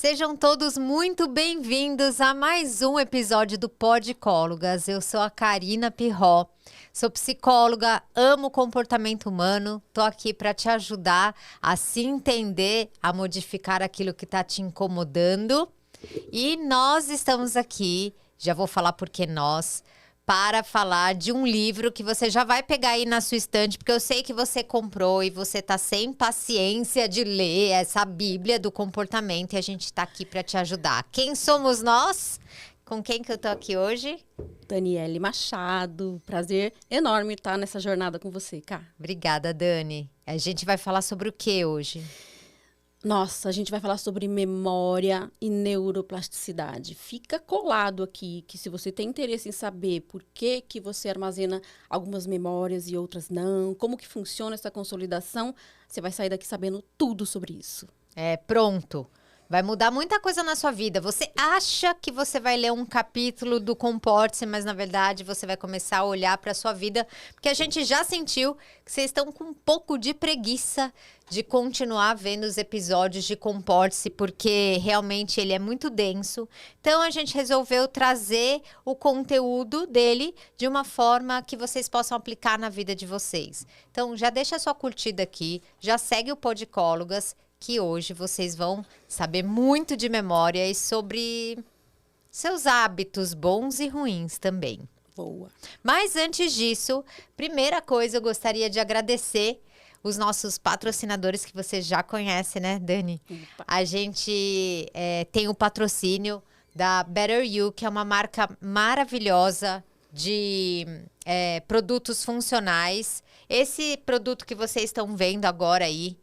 Sejam todos muito bem-vindos a mais um episódio do Podicólogas. Eu sou a Karina Pirró, sou psicóloga, amo comportamento humano, tô aqui para te ajudar a se entender, a modificar aquilo que está te incomodando. E nós estamos aqui, já vou falar porque nós, para falar de um livro que você já vai pegar aí na sua estante, porque eu sei que você comprou e você tá sem paciência de ler essa Bíblia do comportamento e a gente tá aqui para te ajudar. Quem somos nós? Com quem que eu tô aqui hoje? Daniele Machado, prazer enorme estar nessa jornada com você, Cá. Obrigada, Dani. A gente vai falar sobre o que hoje? Nossa, a gente vai falar sobre memória e neuroplasticidade. Fica colado aqui que se você tem interesse em saber por que você armazena algumas memórias e outras não, como que funciona essa consolidação, você vai sair daqui sabendo tudo sobre isso. Pronto. Vai mudar muita coisa na sua vida. Você acha que você vai ler um capítulo do Comporte-se, mas na verdade você vai começar a olhar para a sua vida, porque a gente já sentiu que vocês estão com um pouco de preguiça de continuar vendo os episódios de Comporte-se, porque realmente ele é muito denso. Então a gente resolveu trazer o conteúdo dele de uma forma que vocês possam aplicar na vida de vocês. Então já deixa a sua curtida aqui, já segue o Podicólogas, que hoje vocês vão saber muito de memória e sobre seus hábitos bons e ruins também. Boa. Mas antes disso, primeira coisa, eu gostaria de agradecer os nossos patrocinadores que você já conhece, né, Dani? Opa. A gente tem o patrocínio da Better You, que é uma marca maravilhosa de produtos funcionais. Esse produto que vocês estão vendo agora aí,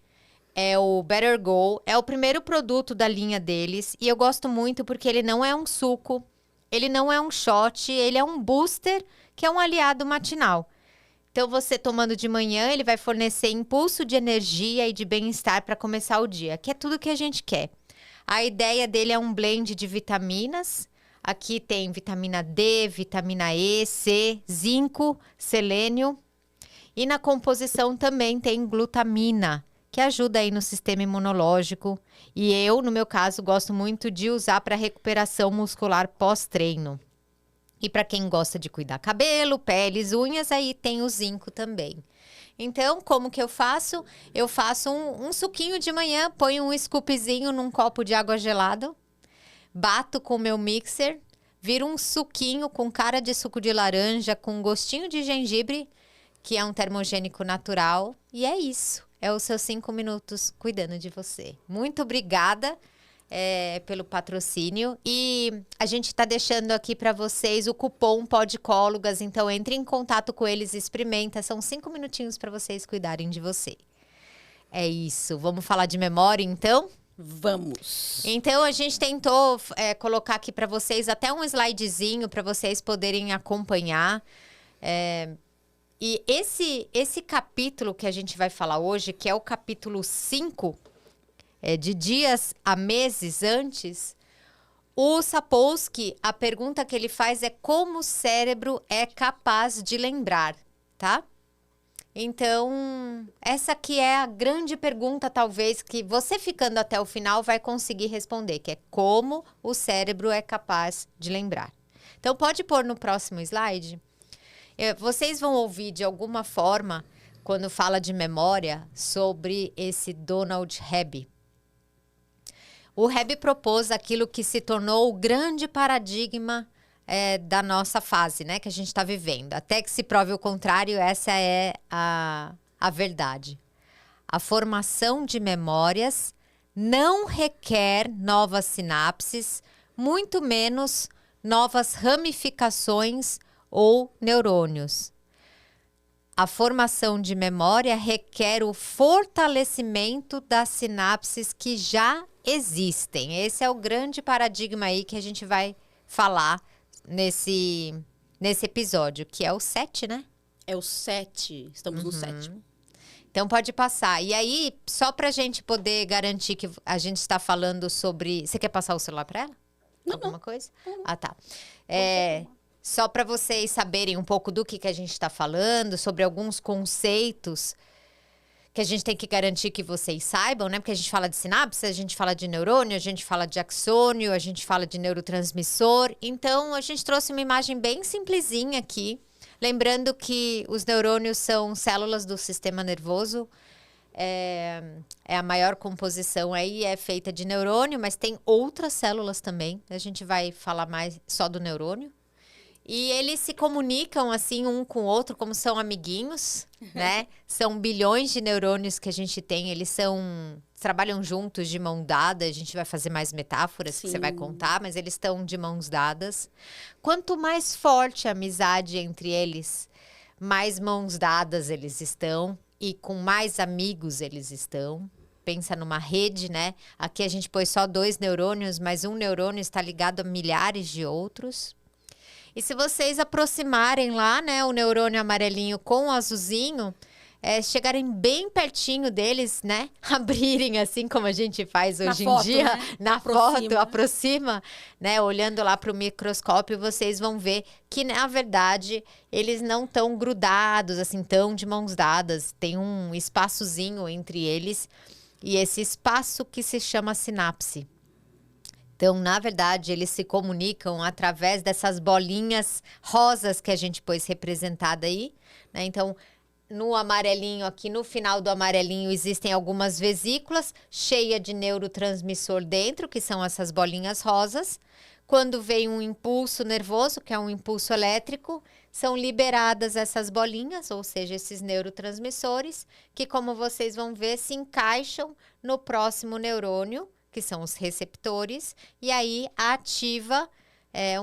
é o Better Go, é o primeiro produto da linha deles e eu gosto muito porque ele não é um suco, ele não é um shot, ele é um booster que é um aliado matinal. Então você tomando de manhã, ele vai fornecer impulso de energia e de bem-estar para começar o dia, que é tudo que a gente quer. A ideia dele é um blend de vitaminas. Aqui tem vitamina D, vitamina E, C, zinco, selênio. E na composição também tem glutamina, que ajuda aí no sistema imunológico. E eu, no meu caso, gosto muito de usar para recuperação muscular pós-treino. E para quem gosta de cuidar cabelo, peles, unhas, aí tem o zinco também. Então, como que eu faço? Eu faço um suquinho de manhã, ponho um scoopzinho num copo de água gelada, bato com o meu mixer, viro um suquinho com cara de suco de laranja, com gostinho de gengibre, que é um termogênico natural. E é isso. É os seus 5 minutos cuidando de você. Muito obrigada pelo patrocínio. E a gente está deixando aqui para vocês o cupom Podicólogas. Então, entre em contato com eles e experimenta. São 5 minutinhos para vocês cuidarem de você. É isso. Vamos falar de memória, então? Vamos. Então, a gente tentou colocar aqui para vocês até um slidezinho para vocês poderem acompanhar. E esse capítulo que a gente vai falar hoje, que é o capítulo 5, de dias a meses antes, o Sapolsky, a pergunta que ele faz é como o cérebro é capaz de lembrar, tá? Então, essa aqui é a grande pergunta, talvez, que você ficando até o final vai conseguir responder, que é como o cérebro é capaz de lembrar. Então, pode pôr no próximo slide. Vocês vão ouvir de alguma forma, quando fala de memória, sobre esse Donald Hebb. O Hebb propôs aquilo que se tornou o grande paradigma da nossa fase, né, que a gente está vivendo. Até que se prove o contrário, essa é a verdade. A formação de memórias não requer novas sinapses, muito menos novas ramificações ou neurônios. A formação de memória requer o fortalecimento das sinapses que já existem. Esse é o grande paradigma aí que a gente vai falar nesse episódio, que é o 7, né? É o 7, estamos no 7. Então pode passar. E aí, só pra gente poder garantir que a gente está falando sobre... Você quer passar o celular pra ela? Alguma coisa? Ah, tá. Só para vocês saberem um pouco do que a gente está falando, sobre alguns conceitos que a gente tem que garantir que vocês saibam, né? Porque a gente fala de sinapse, a gente fala de neurônio, a gente fala de axônio, a gente fala de neurotransmissor. Então, a gente trouxe uma imagem bem simplesinha aqui. Lembrando que os neurônios são células do sistema nervoso. É a maior composição aí, é feita de neurônio, mas tem outras células também. A gente vai falar mais só do neurônio. E eles se comunicam assim um com o outro como são amiguinhos, né? São bilhões de neurônios que a gente tem, eles trabalham juntos de mão dada. A gente vai fazer mais metáforas que você vai contar, mas eles estão de mãos dadas. Quanto mais forte a amizade entre eles, mais mãos dadas eles estão e com mais amigos eles estão. Pensa numa rede, né? Aqui a gente pôs só 2 neurônios, mas um neurônio está ligado a milhares de outros. E se vocês aproximarem lá, né, o neurônio amarelinho com o azulzinho, chegarem bem pertinho deles, né, abrirem assim como a gente faz hoje em dia, né? na foto, aproxima, né, olhando lá para o microscópio, vocês vão ver que, na verdade, eles não estão grudados, assim, tão de mãos dadas, tem um espaçozinho entre eles, e esse espaço que se chama sinapse. Então, na verdade, eles se comunicam através dessas bolinhas rosas que a gente pôs representada aí, né? Então, no amarelinho aqui, no final do amarelinho, existem algumas vesículas cheias de neurotransmissor dentro, que são essas bolinhas rosas. Quando vem um impulso nervoso, que é um impulso elétrico, são liberadas essas bolinhas, ou seja, esses neurotransmissores, que, como vocês vão ver, se encaixam no próximo neurônio, que são os receptores, e aí ativa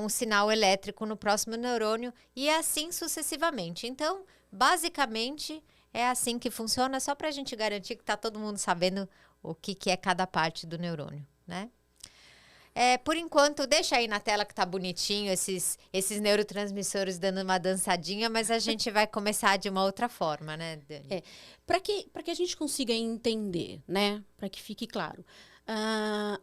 um sinal elétrico no próximo neurônio, e assim sucessivamente. Então, basicamente, é assim que funciona, só para a gente garantir que está todo mundo sabendo o que é cada parte do neurônio, né? Por enquanto, deixa aí na tela que tá bonitinho esses neurotransmissores dando uma dançadinha, mas a gente vai começar de uma outra forma, né, Dani? Para que a gente consiga entender, né? Para que fique claro.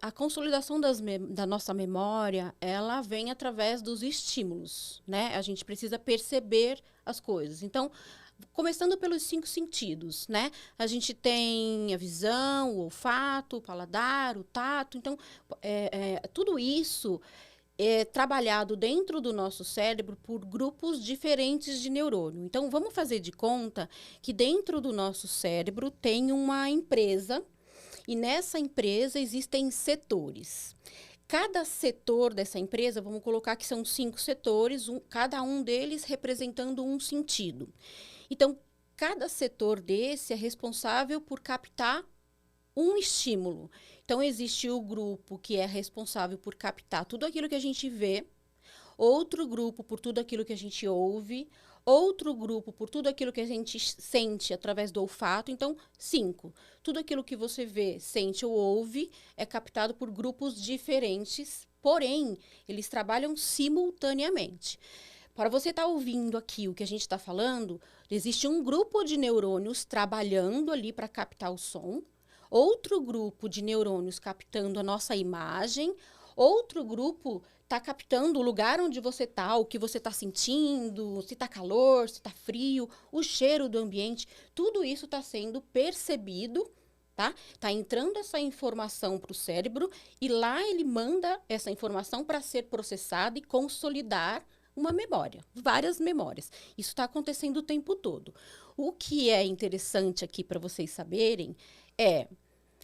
A consolidação da nossa memória, ela vem através dos estímulos, né? A gente precisa perceber as coisas. Então, começando pelos 5 sentidos, né? A gente tem a visão, o olfato, o paladar, o tato. Então, tudo isso é trabalhado dentro do nosso cérebro por grupos diferentes de neurônio. Então, vamos fazer de conta que dentro do nosso cérebro tem uma empresa, e nessa empresa existem setores. Cada setor dessa empresa, vamos colocar que são 5 setores, cada um deles representando um sentido. Então, cada setor desse é responsável por captar um estímulo. Então, existe o grupo que é responsável por captar tudo aquilo que a gente vê, outro grupo por tudo aquilo que a gente ouve, outro grupo por tudo aquilo que a gente sente através do olfato. Então, 5. Tudo aquilo que você vê, sente ou ouve é captado por grupos diferentes, porém, eles trabalham simultaneamente. Para você estar ouvindo aqui o que a gente está falando, existe um grupo de neurônios trabalhando ali para captar o som, outro grupo de neurônios captando a nossa imagem, outro grupo está captando o lugar onde você está, o que você está sentindo, se está calor, se está frio, o cheiro do ambiente. Tudo isso está sendo percebido, tá? Está entrando essa informação para o cérebro e lá ele manda essa informação para ser processada e consolidar uma memória, várias memórias. Isso está acontecendo o tempo todo. O que é interessante aqui para vocês saberem é: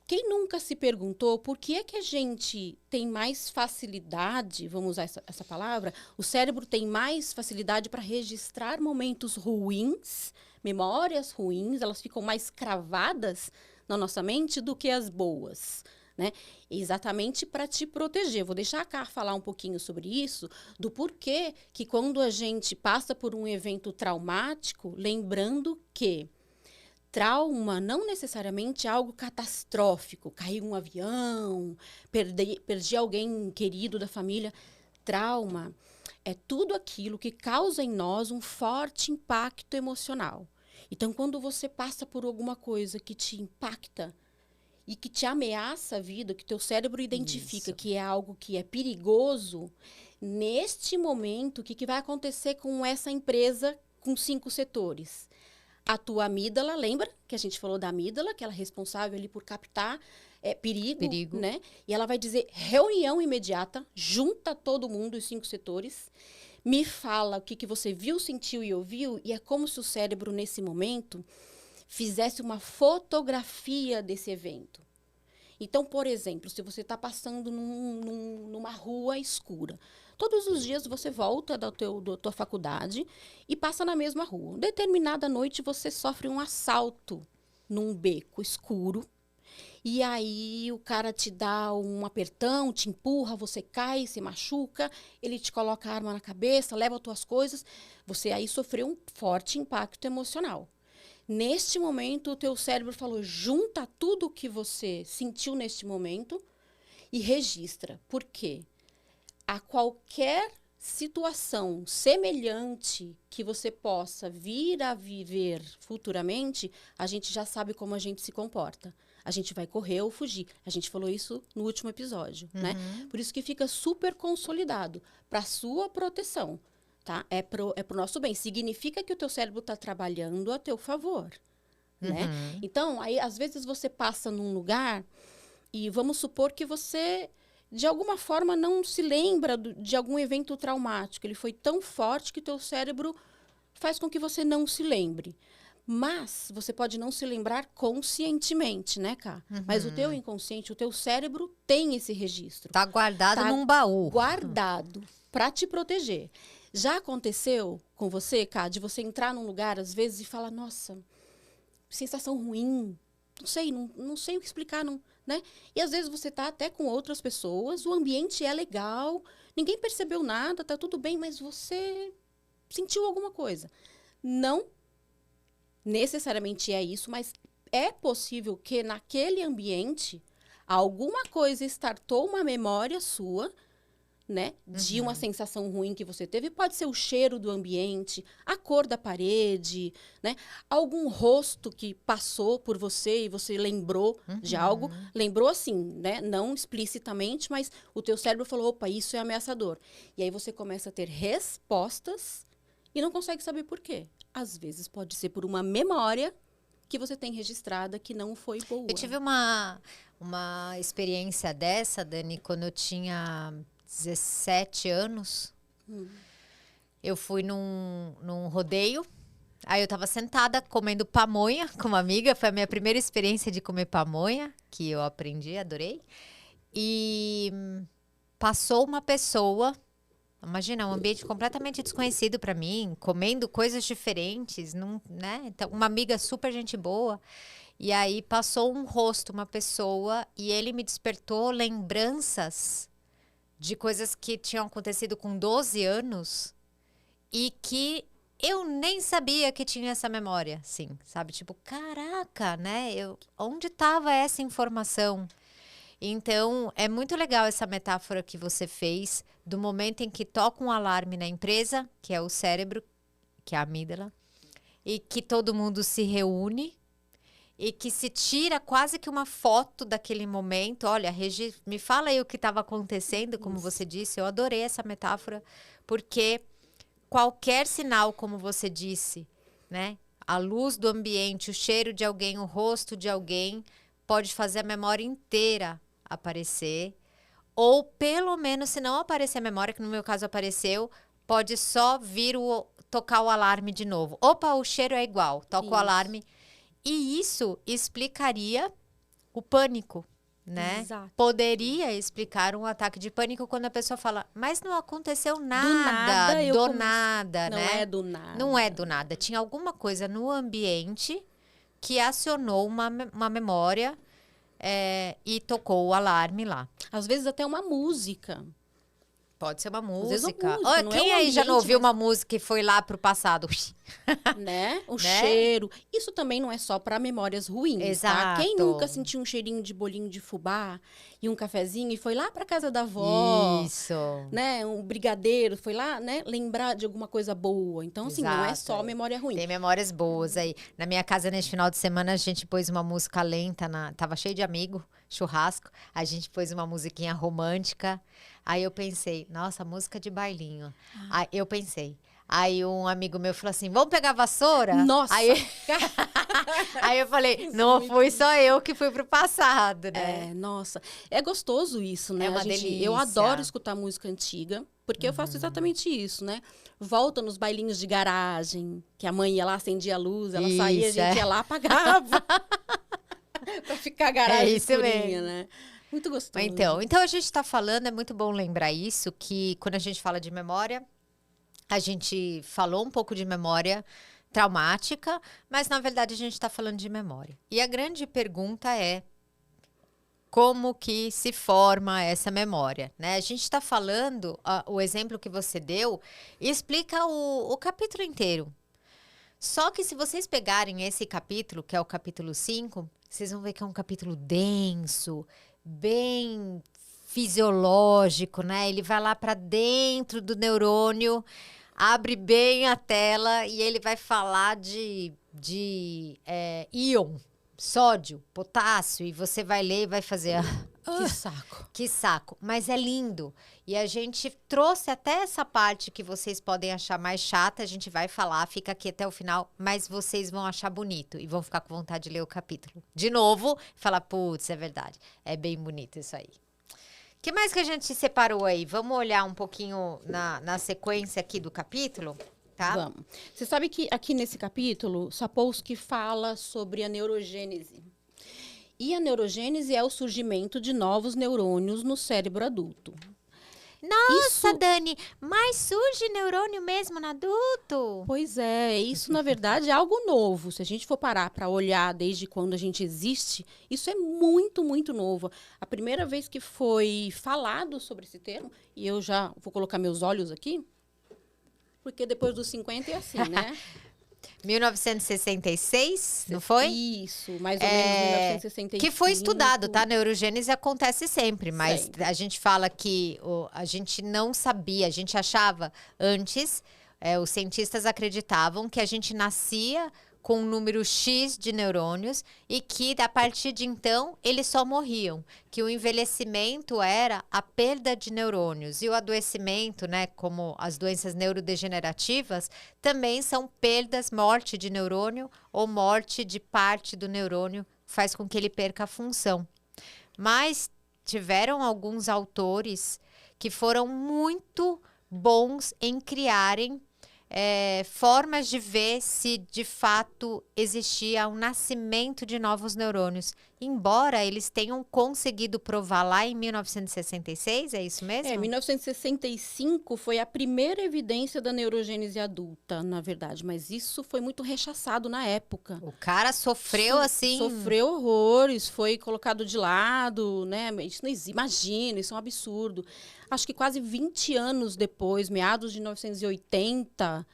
quem nunca se perguntou por que é que a gente tem mais facilidade, vamos usar essa palavra, o cérebro tem mais facilidade para registrar momentos ruins, memórias ruins, elas ficam mais cravadas na nossa mente do que as boas, né? Exatamente para te proteger. Vou deixar a Ká falar um pouquinho sobre isso, do porquê que quando a gente passa por um evento traumático, lembrando que trauma não necessariamente é algo catastrófico, caiu um avião, perdi alguém querido da família. Trauma é tudo aquilo que causa em nós um forte impacto emocional. Então, quando você passa por alguma coisa que te impacta e que te ameaça a vida, que teu cérebro identifica que é algo que é perigoso, neste momento, o que vai acontecer com essa empresa com 5 setores? a tua amígdala, lembra que a gente falou da amígdala, que ela é responsável ali por captar perigo, né? E ela vai dizer, reunião imediata, junta todo mundo, os 5 setores, me fala o que você viu, sentiu e ouviu, e é como se o cérebro, nesse momento, fizesse uma fotografia desse evento. Então, por exemplo, se você está passando numa rua escura, todos os dias você volta da tua faculdade e passa na mesma rua. Determinada noite você sofre um assalto num beco escuro. E aí o cara te dá um apertão, te empurra, você cai, se machuca, ele te coloca a arma na cabeça, leva as tuas coisas. Você aí sofreu um forte impacto emocional. Neste momento, o teu cérebro falou, junta tudo o que você sentiu neste momento e registra. Por quê? A qualquer situação semelhante que você possa vir a viver futuramente, a gente já sabe como a gente se comporta. A gente vai correr ou fugir. A gente falou isso no último episódio, né? Por isso que fica super consolidado para sua proteção. Tá? É pro nosso bem. Significa que o teu cérebro está trabalhando a teu favor, né? Então, aí, às vezes, você passa num lugar e vamos supor que você, de alguma forma, não se lembra de algum evento traumático. Ele foi tão forte que teu cérebro faz com que você não se lembre. Mas você pode não se lembrar conscientemente, né, Ká? Mas o teu inconsciente, o teu cérebro tem esse registro. Tá guardado num baú. Guardado para te proteger. Já aconteceu com você, Ká, de você entrar num lugar, às vezes, e falar, nossa, sensação ruim, não sei o que explicar, não, né? E às vezes você tá até com outras pessoas, o ambiente é legal, ninguém percebeu nada, tá tudo bem, mas você sentiu alguma coisa. Não necessariamente é isso, mas é possível que naquele ambiente alguma coisa startou uma memória sua, né, de uma sensação ruim que você teve. Pode ser o cheiro do ambiente, a cor da parede, né, algum rosto que passou por você e você lembrou de algo. Lembrou assim, né, não explicitamente, mas o teu cérebro falou, opa, isso é ameaçador. E aí você começa a ter respostas e não consegue saber por quê. Às vezes pode ser por uma memória que você tem registrada que não foi boa. Eu tive uma experiência dessa, Dani, quando eu tinha 17 anos. Eu fui num rodeio. Aí eu tava sentada comendo pamonha com uma amiga. Foi a minha primeira experiência de comer pamonha, que eu aprendi, adorei. E passou uma pessoa, imagina, um ambiente completamente desconhecido para mim, comendo coisas diferentes, né? Então, uma amiga super gente boa. E aí passou um rosto, uma pessoa, e ele me despertou lembranças de coisas que tinham acontecido com 12 anos e que eu nem sabia que tinha essa memória, assim, sabe? Tipo, caraca, né? Onde estava essa informação? Então, é muito legal essa metáfora que você fez do momento em que toca um alarme na empresa, que é o cérebro, que é a amígdala, e que todo mundo se reúne e que se tira quase que uma foto daquele momento. Olha, Regi, me fala aí o que estava acontecendo, como você disse. Eu adorei essa metáfora, porque qualquer sinal, como você disse, né? A luz do ambiente, o cheiro de alguém, o rosto de alguém, pode fazer a memória inteira aparecer. Ou, pelo menos, se não aparecer a memória, que no meu caso apareceu, pode só vir tocar o alarme de novo. Opa, o cheiro é igual, toca o alarme. E isso explicaria o pânico, né? Exato. Poderia explicar um ataque de pânico quando a pessoa fala, mas não aconteceu nada, do nada, não né? Não é do nada. Não é do nada. Tinha alguma coisa no ambiente que acionou uma memória e tocou o alarme lá. Às vezes até uma música. Pode ser uma vezes uma música. música, não Quem é um aí já não ambiente, ouviu mas- uma música e foi lá pro passado? Né? O Né? cheiro. Isso também não é só para memórias ruins, tá? Quem Exato. nunca sentiu um cheirinho de bolinho de fubá e um cafezinho e foi lá para casa da avó, Isso. né? Um brigadeiro, foi lá, né? Lembrar de alguma coisa boa. Então, assim, não é Exato, só memória ruim. Tem memórias boas aí. Na minha casa, neste final de semana, a gente pôs uma música lenta. Tava cheio de amigo, churrasco. A gente pôs uma musiquinha romântica. Aí eu pensei, nossa, música de bailinho. Aí eu pensei, Aí um amigo meu falou assim, vamos pegar a vassoura? Nossa! Aí eu falei, não fui só eu que fui pro passado, né? Nossa. É gostoso isso, né? É uma Eu delícia. adoro escutar música antiga, porque eu faço exatamente isso, né? Volta nos bailinhos de garagem, que a mãe ia lá, acendia a luz, ela saía, a gente ia lá, apagava. Pra ficar a garagem isso escurinha, mesmo. né? Muito gostoso. Então a gente está falando, é muito bom lembrar isso, que quando a gente fala de memória, a gente falou um pouco de memória traumática, mas na verdade a gente está falando de memória. E a grande pergunta é como que se forma essa memória, né? A gente está falando, o exemplo que você deu, explica o capítulo inteiro. Só que se vocês pegarem esse capítulo, que é o capítulo 5, vocês vão ver que é um capítulo denso, bem fisiológico, né? Ele vai lá para dentro do neurônio, abre bem a tela e ele vai falar de íon, sódio, potássio, e você vai ler e vai fazer... Que saco. Que saco, mas é lindo. E a gente trouxe até essa parte que vocês podem achar mais chata, a gente vai falar, fica aqui até o final, mas vocês vão achar bonito e vão ficar com vontade de ler o capítulo. De novo, falar, putz, é verdade, é bem bonito isso aí. O que mais que a gente separou aí? Vamos olhar um pouquinho na sequência aqui do capítulo, tá? Vamos. Você sabe que aqui nesse capítulo, Sapolsky fala sobre a neurogênese. E a neurogênese é o surgimento de novos neurônios no cérebro adulto. Nossa, Dani, mas surge neurônio mesmo no adulto? Pois é, isso na verdade é algo novo. Se a gente for parar para olhar desde quando a gente existe, isso é muito, muito novo. A primeira vez que foi falado sobre esse termo, e eu já vou colocar meus olhos aqui, porque depois dos 50 é assim, né? 1966, não foi? Isso, mais ou menos 1965. Que foi estudado, tá? Neurogênese acontece sempre, mas Sempre. a gente fala que a gente não sabia, a gente achava antes, os cientistas acreditavam que a gente nascia com um número X de neurônios e que, a partir de então, eles só morriam. Que o envelhecimento era a perda de neurônios. E o adoecimento, né, como as doenças neurodegenerativas, também são perdas, morte de neurônio ou morte de parte do neurônio, faz com que ele perca a função. Mas tiveram alguns autores que foram muito bons em criarem formas de ver se de fato existia um nascimento de novos neurônios. Embora eles tenham conseguido provar lá em 1966, é isso mesmo? 1965 foi a primeira evidência da neurogênese adulta, na verdade, mas isso foi muito rechaçado na época. O cara sofreu assim... Sofreu horrores, foi colocado de lado, né? Isso não existe, imagina, isso é um absurdo. Acho que quase 20 anos depois, meados de 1980,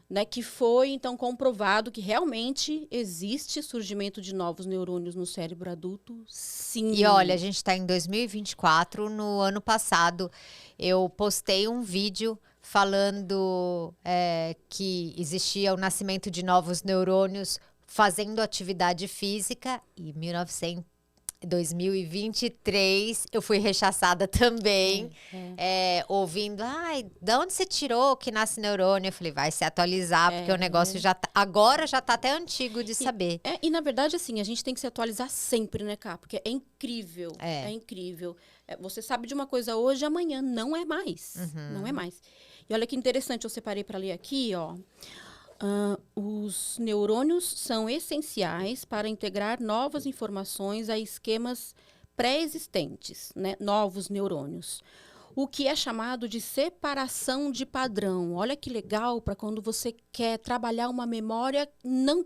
né, que foi então comprovado que realmente existe surgimento de novos neurônios no cérebro adulto, sim. E olha, a gente está em 2024, no ano passado eu postei um vídeo falando que existia o nascimento de novos neurônios fazendo atividade física e 2023 eu fui rechaçada também, ouvindo, de onde você tirou que nasce neurônio? Eu falei, vai se atualizar, porque o negócio agora já tá até antigo de saber. E na verdade, assim, a gente tem que se atualizar sempre, né, Cá? Porque é incrível, é incrível. Você sabe de uma coisa hoje, amanhã não é mais, não é mais. E olha que interessante, eu separei para ler aqui, ó. Os neurônios são essenciais para integrar novas informações a esquemas pré-existentes, né? Novos neurônios. O que é chamado de separação de padrão. Olha que legal para quando você quer trabalhar uma memória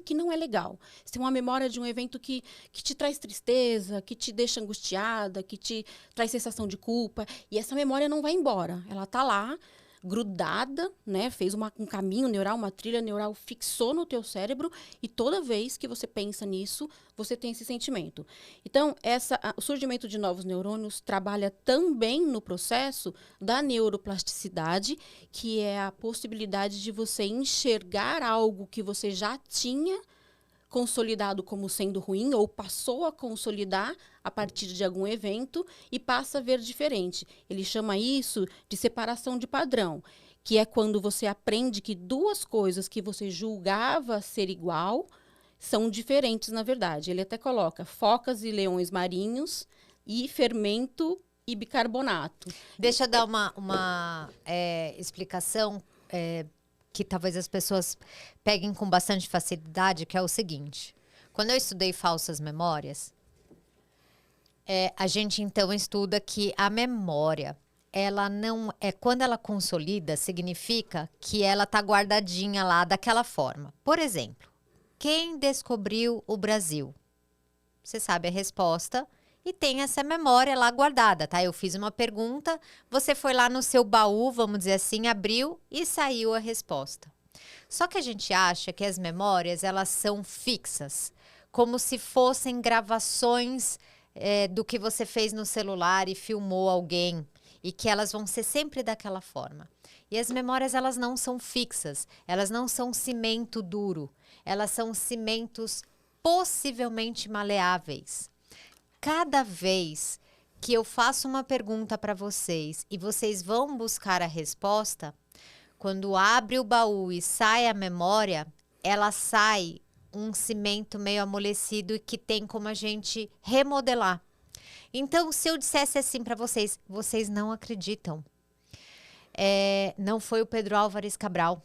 que não é legal. Você tem uma memória de um evento que te traz tristeza, que te deixa angustiada, que te traz sensação de culpa. E essa memória não vai embora. Ela está lá, grudada, né? Fez um caminho neural, uma trilha neural, fixou no teu cérebro e toda vez que você pensa nisso, você tem esse sentimento. Então, o surgimento de novos neurônios trabalha também no processo da neuroplasticidade, que é a possibilidade de você enxergar algo que você já tinha consolidado como sendo ruim ou passou a consolidar a partir de algum evento e passa a ver diferente. Ele chama isso de separação de padrão, que é quando você aprende que duas coisas que você julgava ser igual são diferentes, na verdade. Ele até coloca focas e leões marinhos e fermento e bicarbonato. Deixa eu dar uma explicação que talvez as pessoas peguem com bastante facilidade, que é o seguinte. Quando eu estudei falsas memórias, a gente então estuda que a memória, ela não é quando ela consolida, significa que ela está guardadinha lá daquela forma. Por exemplo, quem descobriu o Brasil? Você sabe a resposta e tem essa memória lá guardada, tá? Eu fiz uma pergunta, você foi lá no seu baú, vamos dizer assim, abriu e saiu a resposta. Só que a gente acha que as memórias, elas são fixas, como se fossem gravações do que você fez no celular e filmou alguém, e que elas vão ser sempre daquela forma. E as memórias, elas não são fixas, elas não são cimento duro, elas são cimentos possivelmente maleáveis. Cada vez que eu faço uma pergunta para vocês e vocês vão buscar a resposta, quando abre o baú e sai a memória, ela sai um cimento meio amolecido e que tem como a gente remodelar. Então, se eu dissesse assim para vocês, vocês não acreditam. Não foi o Pedro Álvares Cabral.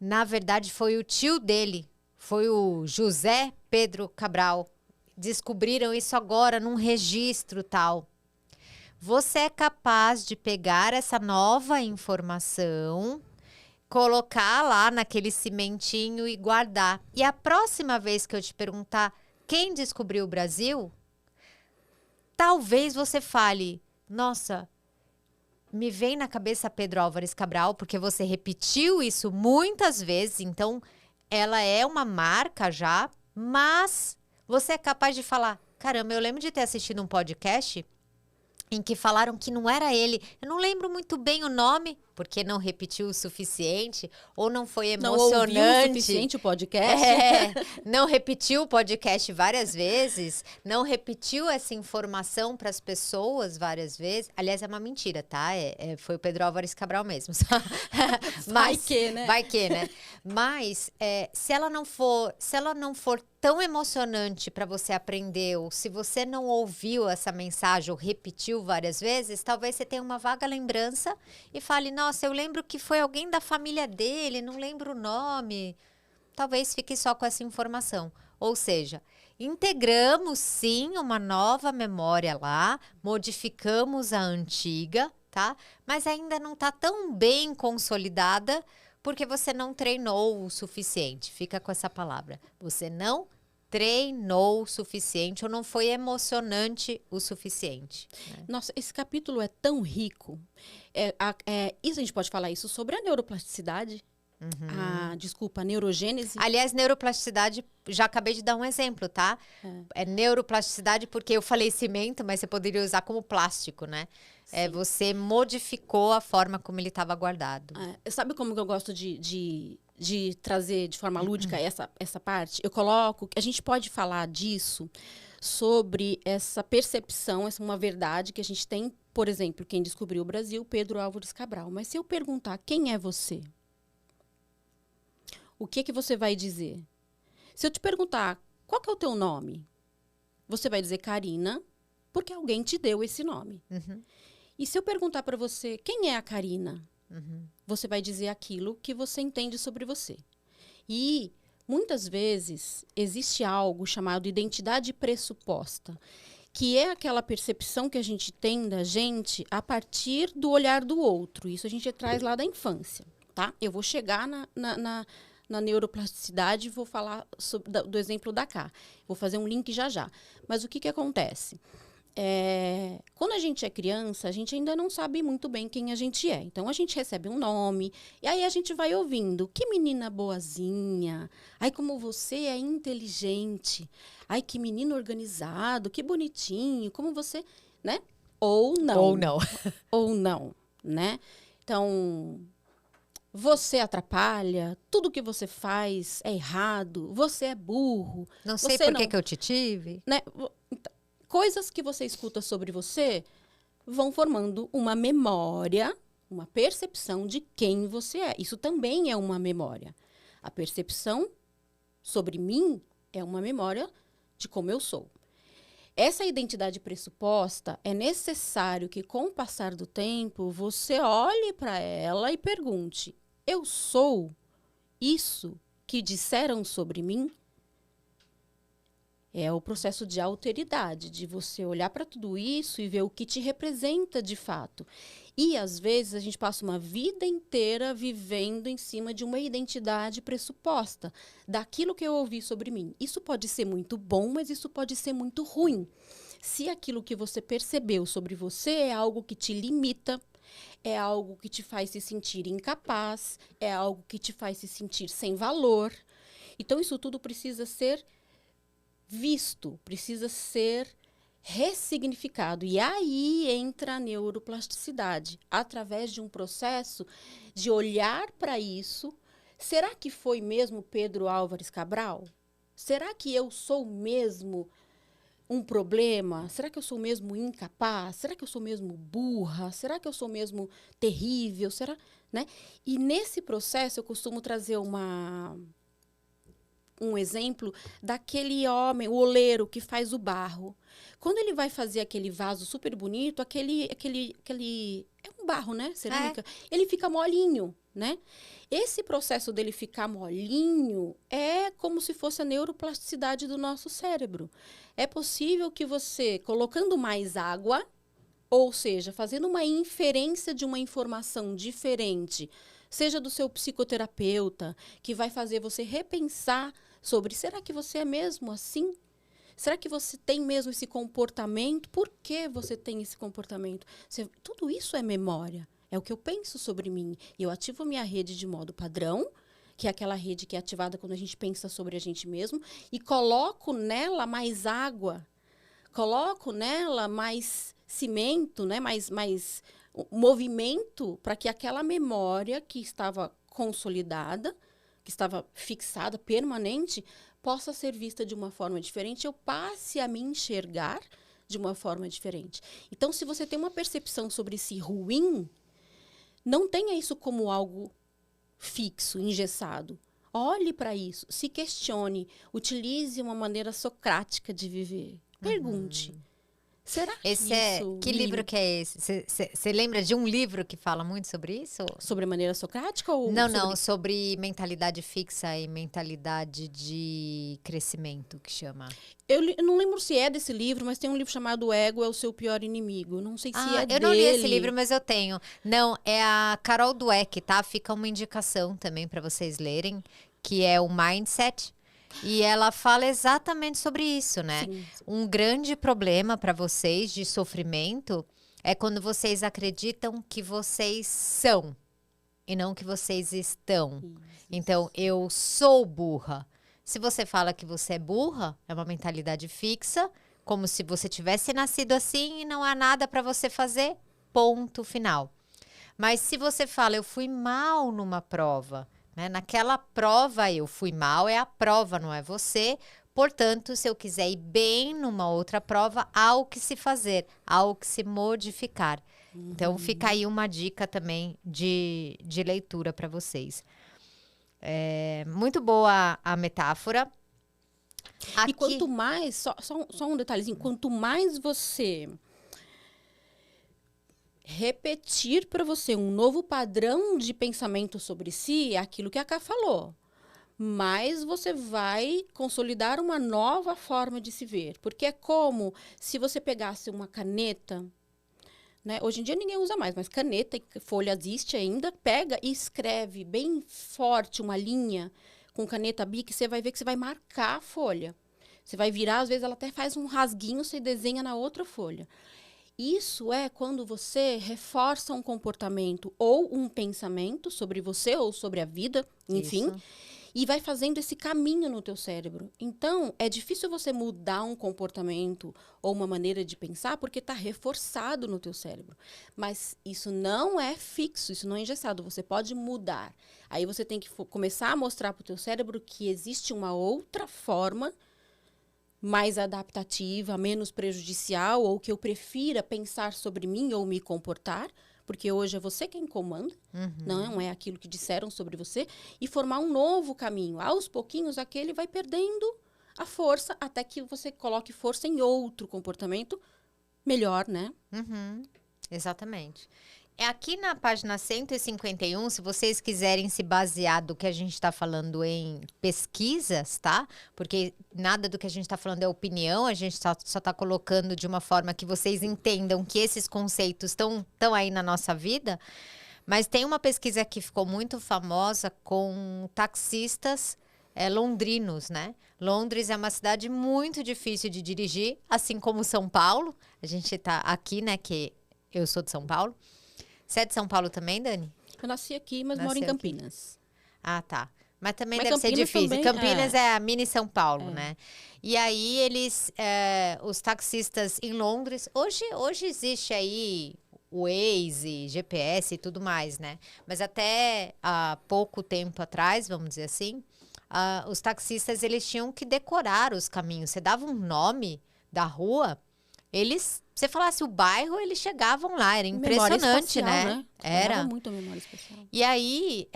Na verdade, foi o tio dele. Foi o José Pedro Cabral. Descobriram isso agora num registro tal. Você é capaz de pegar essa nova informação, colocar lá naquele cimentinho e guardar. E a próxima vez que eu te perguntar quem descobriu o Brasil, talvez você fale, nossa, me vem na cabeça Pedro Álvares Cabral, porque você repetiu isso muitas vezes, então ela é uma marca já, mas você é capaz de falar, caramba, eu lembro de ter assistido um podcast em que falaram que não era ele. Eu não lembro muito bem o nome, porque não repetiu o suficiente, ou não foi emocionante. Não ouviu o suficiente o podcast. Não repetiu o podcast várias vezes, não repetiu essa informação para as pessoas várias vezes. Aliás, é uma mentira, tá? Foi o Pedro Álvares Cabral mesmo. Vai que, né? Vai que, né? Mas, se ela não for tão emocionante para você aprender, ou se você não ouviu essa mensagem ou repetiu várias vezes, talvez você tenha uma vaga lembrança e fale, nossa, eu lembro que foi alguém da família dele, não lembro o nome. Talvez fique só com essa informação. Ou seja, integramos sim uma nova memória lá, modificamos a antiga, tá? Mas ainda não está tão bem consolidada porque você não treinou o suficiente. Fica com essa palavra. Você não treinou o suficiente ou não foi emocionante o suficiente. Né? Nossa, esse capítulo é tão rico. Isso a gente pode falar isso sobre a neuroplasticidade? A neurogênese. Aliás, neuroplasticidade, já acabei de dar um exemplo, tá? É neuroplasticidade porque eu falei cimento, mas você poderia usar como plástico, né? Você modificou a forma como ele estava guardado. Sabe como que eu gosto de trazer de forma lúdica essa parte? Eu coloco, a gente pode falar disso, sobre essa percepção, essa uma verdade que a gente tem, por exemplo, quem descobriu o Brasil, Pedro Álvares Cabral. Mas se eu perguntar quem é você, o que você vai dizer? Se eu te perguntar qual que é o teu nome, você vai dizer Karina, porque alguém te deu esse nome. E se eu perguntar para você quem é a Karina, você vai dizer aquilo que você entende sobre você. E muitas vezes existe algo chamado identidade pressuposta, que é aquela percepção que a gente tem da gente a partir do olhar do outro. Isso a gente traz lá da infância, tá? Eu vou chegar na neuroplasticidade e vou falar do exemplo da Cá. Vou fazer um link já. Mas o que acontece? Quando a gente é criança, a gente ainda não sabe muito bem quem a gente é. Então, a gente recebe um nome, e aí a gente vai ouvindo, que menina boazinha, ai, como você é inteligente, ai, que menino organizado, que bonitinho, como você, né? Ou não. Ou não. Ou não, né? Então, você atrapalha, tudo que você faz é errado, você é burro. Não sei por que eu te tive. Né? Coisas que você escuta sobre você vão formando uma memória uma percepção de quem você é. Isso também é uma memória. A percepção sobre mim é uma memória de como eu sou. Essa identidade pressuposta, é necessário que, com o passar do tempo, você olhe para ela e pergunte: eu sou isso que disseram sobre mim? É o processo de alteridade, de você olhar para tudo isso e ver o que te representa de fato. E, às vezes, a gente passa uma vida inteira vivendo em cima de uma identidade pressuposta, daquilo que eu ouvi sobre mim. Isso pode ser muito bom, mas isso pode ser muito ruim. Se aquilo que você percebeu sobre você é algo que te limita, é algo que te faz se sentir incapaz, é algo que te faz se sentir sem valor. Então, isso tudo precisa ser visto, precisa ser ressignificado. E aí entra a neuroplasticidade, através de um processo de olhar para isso. Será que foi mesmo Pedro Álvares Cabral? Será que eu sou mesmo um problema? Será que eu sou mesmo incapaz? Será que eu sou mesmo burra? Será que eu sou mesmo terrível? Será, né? E nesse processo eu costumo trazer um exemplo daquele homem, o oleiro que faz o barro. Quando ele vai fazer aquele vaso super bonito, aquele é um barro, né? Cerâmica. Ele fica molinho, né? Esse processo dele ficar molinho é como se fosse a neuroplasticidade do nosso cérebro. É possível que você, colocando mais água, ou seja, fazendo uma inferência de uma informação diferente, seja do seu psicoterapeuta, que vai fazer você repensar sobre: será que você é mesmo assim? Será que você tem mesmo esse comportamento? Por que você tem esse comportamento? Tudo isso é memória. É o que eu penso sobre mim. Eu ativo minha rede de modo padrão, que é aquela rede que é ativada quando a gente pensa sobre a gente mesmo, e coloco nela mais água, coloco nela mais cimento, né? mais movimento, para que aquela memória que estava consolidada, que estava fixada, permanente, possa ser vista de uma forma diferente, eu passe a me enxergar de uma forma diferente. Então, se você tem uma percepção sobre si ruim, não tenha isso como algo fixo, engessado. Olhe para isso, se questione, utilize uma maneira socrática de viver. Pergunte. Será que isso... Que livro que é esse? Você lembra de um livro que fala muito sobre isso? Sobre a maneira socrática ou Não, sobre mentalidade fixa e mentalidade de crescimento, que chama. Eu não lembro se é desse livro, mas tem um livro chamado O Ego é o Seu Pior Inimigo. Não sei se é dele. Eu não li esse livro, mas eu tenho. Não, é a Carol Dweck, tá? Fica uma indicação também para vocês lerem, que é o Mindset. E ela fala exatamente sobre isso, né? Sim. Um grande problema para vocês de sofrimento é quando vocês acreditam que vocês são e não que vocês estão. Então, eu sou burra. Se você fala que você é burra, é uma mentalidade fixa, como se você tivesse nascido assim e não há nada para você fazer, ponto final. Mas se você fala: eu fui mal numa prova, né? Naquela prova eu fui mal, é a prova, não é você. Portanto, se eu quiser ir bem numa outra prova, há o que se fazer, há o que se modificar. Então, fica aí uma dica também de leitura para vocês. É muito boa a metáfora. E quanto mais, só um detalhezinho, quanto mais você repetir para você um novo padrão de pensamento sobre si, é aquilo que a Ká falou, mais você vai consolidar uma nova forma de se ver. Porque é como se você pegasse uma caneta, né? Hoje em dia ninguém usa mais, mas caneta e folha existe ainda, pega e escreve bem forte uma linha com caneta Bic, você vai ver que você vai marcar a folha. Você vai virar, às vezes ela até faz um rasguinho, você desenha na outra folha. Isso é quando você reforça um comportamento ou um pensamento sobre você ou sobre a vida, enfim, Isso. E vai fazendo esse caminho no teu cérebro. Então, é difícil você mudar um comportamento ou uma maneira de pensar porque está reforçado no teu cérebro. Mas isso não é fixo, isso não é engessado, você pode mudar. Aí você tem que começar a mostrar para o teu cérebro que existe uma outra forma mais adaptativa, menos prejudicial, ou que eu prefira pensar sobre mim ou me comportar, porque hoje é você quem comanda, Uhum. não é aquilo que disseram sobre você, e formar um novo caminho. Aos pouquinhos, aquele vai perdendo a força até que você coloque força em outro comportamento melhor, né? Uhum, exatamente. É aqui na página 151, se vocês quiserem se basear do que a gente está falando em pesquisas, tá? Porque nada do que a gente está falando é opinião, a gente só está colocando de uma forma que vocês entendam que esses conceitos estão aí na nossa vida. Mas tem uma pesquisa que ficou muito famosa com taxistas londrinos, né? Londres é uma cidade muito difícil de dirigir, assim como São Paulo. A gente tá aqui, né? Que eu sou de São Paulo. Você é de São Paulo também, Dani? Eu nasci aqui, mas Nasceu moro em aqui. Campinas. Ah, tá. Mas também Mas deve ser Campinas difícil. também, Campinas é a mini São Paulo, É. né? E aí os taxistas em Londres, hoje existe aí o Waze, GPS e tudo mais, né? Mas até há pouco tempo atrás, vamos dizer assim, os taxistas eles tinham que decorar os caminhos. Você dava um nome da rua, você falasse o bairro, eles chegavam lá. Era Memória impressionante, espacial, né? Era Era. muito memória espacial. E aí,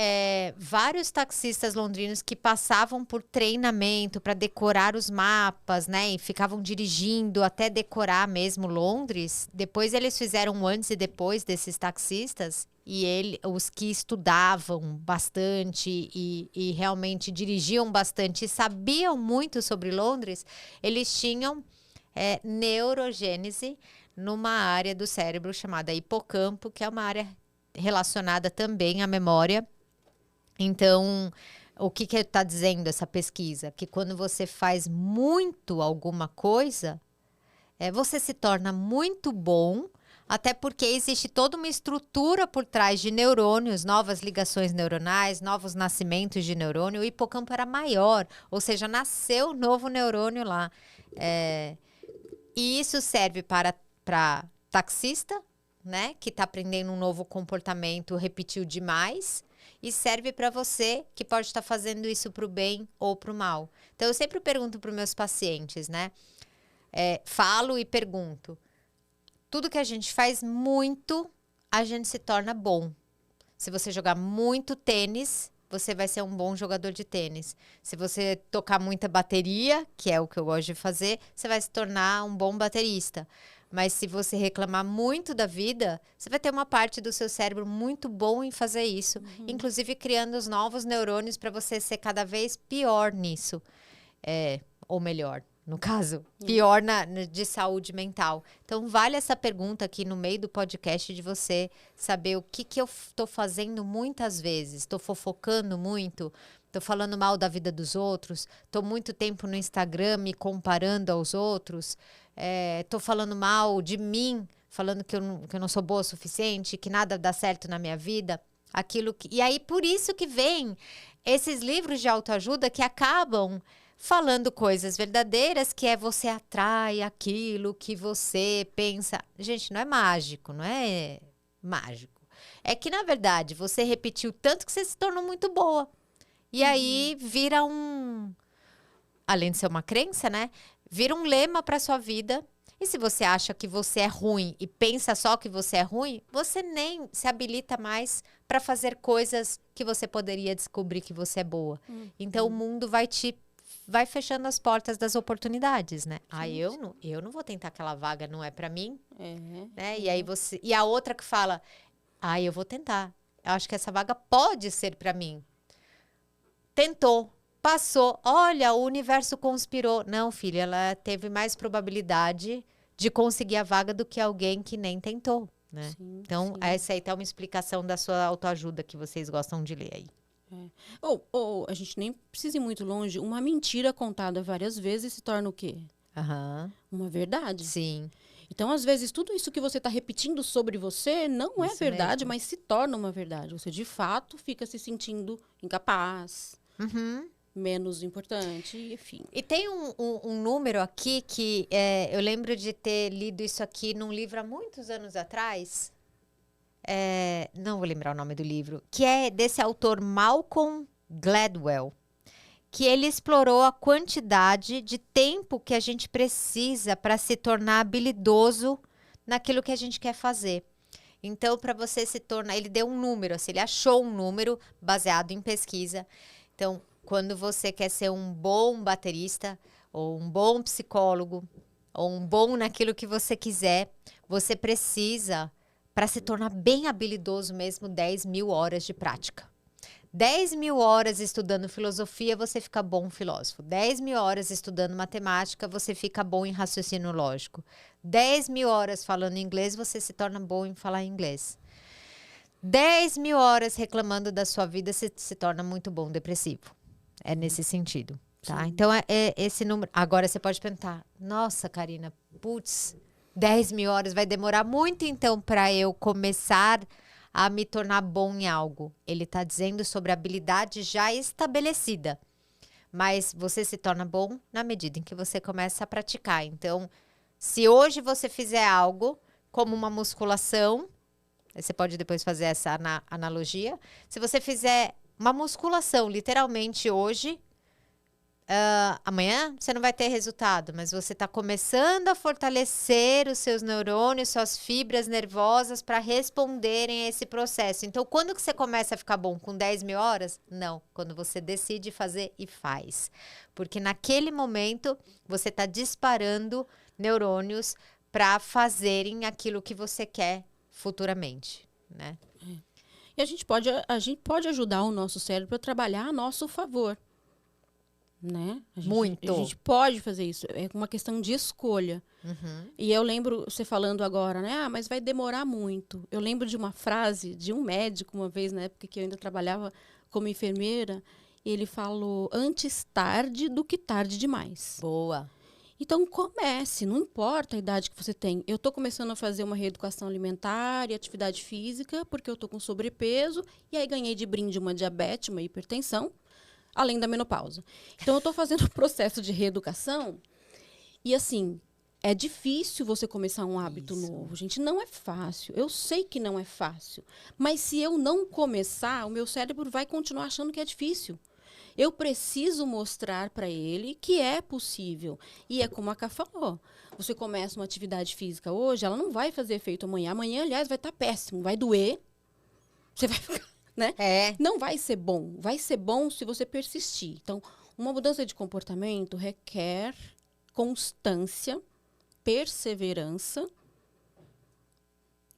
vários taxistas londrinos que passavam por treinamento para decorar os mapas, né? E ficavam dirigindo até decorar mesmo Londres. Depois eles fizeram um antes e depois desses taxistas. E os que estudavam bastante e realmente dirigiam bastante e sabiam muito sobre Londres, eles tinham neurogênese numa área do cérebro chamada hipocampo, que é uma área relacionada também à memória. Então, o que está dizendo essa pesquisa? Que quando você faz muito alguma coisa, você se torna muito bom, até porque existe toda uma estrutura por trás de neurônios, novas ligações neuronais, novos nascimentos de neurônio. O hipocampo era maior, ou seja, nasceu novo neurônio lá. E isso serve para taxista, né, que está aprendendo um novo comportamento, repetiu demais, e serve para você que pode estar fazendo isso para o bem ou para o mal. Então, eu sempre pergunto para os meus pacientes, né, falo e pergunto, tudo que a gente faz muito, a gente se torna bom. Se você jogar muito tênis, você vai ser um bom jogador de tênis. Se você tocar muita bateria, que é o que eu gosto de fazer, você vai se tornar um bom baterista. Mas se você reclamar muito da vida, você vai ter uma parte do seu cérebro muito bom em fazer isso. Inclusive criando os novos neurônios para você ser cada vez pior nisso. Ou melhor, no caso, pior de saúde mental. Então, vale essa pergunta aqui no meio do podcast de você saber o que eu estou fazendo muitas vezes. Estou fofocando muito, estou falando mal da vida dos outros, estou muito tempo no Instagram me comparando aos outros, estou falando mal de mim, falando que eu não sou boa o suficiente, que nada dá certo na minha vida. E aí, por isso que vem esses livros de autoajuda que acabam falando coisas verdadeiras, que você atrai aquilo que você pensa. Gente, não é mágico, não é mágico. É que, na verdade, você repetiu tanto que você se tornou muito boa. E aí vira além de ser uma crença, né? Vira um lema para sua vida. E se você acha que você é ruim e pensa só que você é ruim, você nem se habilita mais para fazer coisas que você poderia descobrir que você é boa. Então, o mundo vai fechando as portas das oportunidades, né? Eu não vou tentar aquela vaga, não é para mim, né? E aí e a outra que fala, eu vou tentar. Eu acho que essa vaga pode ser para mim. Tentou, passou, olha, o universo conspirou. Não, filha, ela teve mais probabilidade de conseguir a vaga do que alguém que nem tentou, né? Sim, então, sim. essa aí tá uma explicação da sua autoajuda que vocês gostam de ler aí. Ou a gente nem precisa ir muito longe. Uma mentira contada várias vezes se torna o quê? Aham. Uma verdade. Sim. Então, às vezes, tudo isso que você está repetindo sobre você não é Isso verdade, mesmo. mas se torna uma verdade. Você, de fato, fica se sentindo incapaz, menos importante, enfim. E tem um número aqui que eu lembro de ter lido isso aqui num livro há muitos anos atrás. Não vou lembrar o nome do livro. Que é desse autor Malcolm Gladwell. Que ele explorou a quantidade de tempo que a gente precisa para se tornar habilidoso naquilo que a gente quer fazer. Então, para você se tornar... Ele deu um número, assim, ele achou um número baseado em pesquisa. Então, quando você quer ser um bom baterista, ou um bom psicólogo, ou um bom naquilo que você quiser, você precisa, para se tornar bem habilidoso mesmo, 10 mil horas de prática. 10 mil horas estudando filosofia, você fica bom filósofo. 10 mil horas estudando matemática, você fica bom em raciocínio lógico. 10 mil horas falando inglês, você se torna bom em falar inglês. 10 mil horas reclamando da sua vida, você se torna muito bom depressivo. É nesse sentido, tá? Sim. Então, é esse número... Agora, você pode perguntar, nossa, Karina, putz, 10 mil horas vai demorar muito, então, para eu começar a me tornar bom em algo. Ele está dizendo sobre habilidade já estabelecida. Mas você se torna bom na medida em que você começa a praticar. Então, se hoje você fizer algo, como uma musculação, você pode depois fazer essa analogia. Se você fizer uma musculação, literalmente hoje, amanhã você não vai ter resultado, mas você está começando a fortalecer os seus neurônios, suas fibras nervosas para responderem a esse processo. Então, quando que você começa a ficar bom? Com 10 mil horas? Não, quando você decide fazer e faz. Porque naquele momento, você está disparando neurônios para fazerem aquilo que você quer futuramente, né? E a gente pode ajudar o nosso cérebro a trabalhar a nosso favor. Né? A gente pode fazer isso. É uma questão de escolha. Uhum. E eu lembro você falando agora, né? Ah, mas vai demorar muito. Eu lembro de uma frase de um médico, uma vez, na época que eu ainda trabalhava como enfermeira, ele falou, antes tarde do que tarde demais. Boa. Então, comece, não importa a idade que você tem. Eu estou começando a fazer uma reeducação alimentar e atividade física, porque eu estou com sobrepeso, e aí ganhei de brinde uma diabetes, uma hipertensão, além da menopausa. Então, eu estou fazendo um processo de reeducação e, assim, é difícil você começar um hábito novo, gente. Não é fácil. Eu sei que não é fácil. Mas se eu não começar, o meu cérebro vai continuar achando que é difícil. Eu preciso mostrar para ele que é possível. E é como a Ká falou. Você começa uma atividade física hoje, ela não vai fazer efeito amanhã. Amanhã, aliás, vai estar péssimo, vai doer. Você vai ficar... Né? Não vai ser bom. Vai ser bom se você persistir. Então, uma mudança de comportamento requer constância, perseverança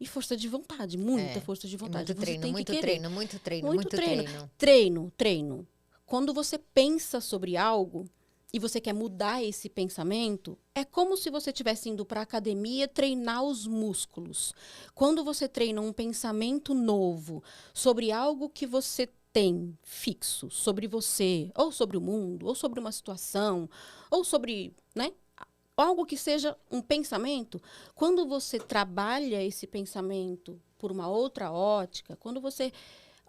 e força de vontade. Muita força de vontade. Muito treino, muito treino. Treino. Quando você pensa sobre algo e você quer mudar esse pensamento, é como se você estivesse indo para a academia treinar os músculos. Quando você treina um pensamento novo sobre algo que você tem fixo, sobre você, ou sobre o mundo, ou sobre uma situação, ou sobre, né, algo que seja um pensamento, quando você trabalha esse pensamento por uma outra ótica, quando você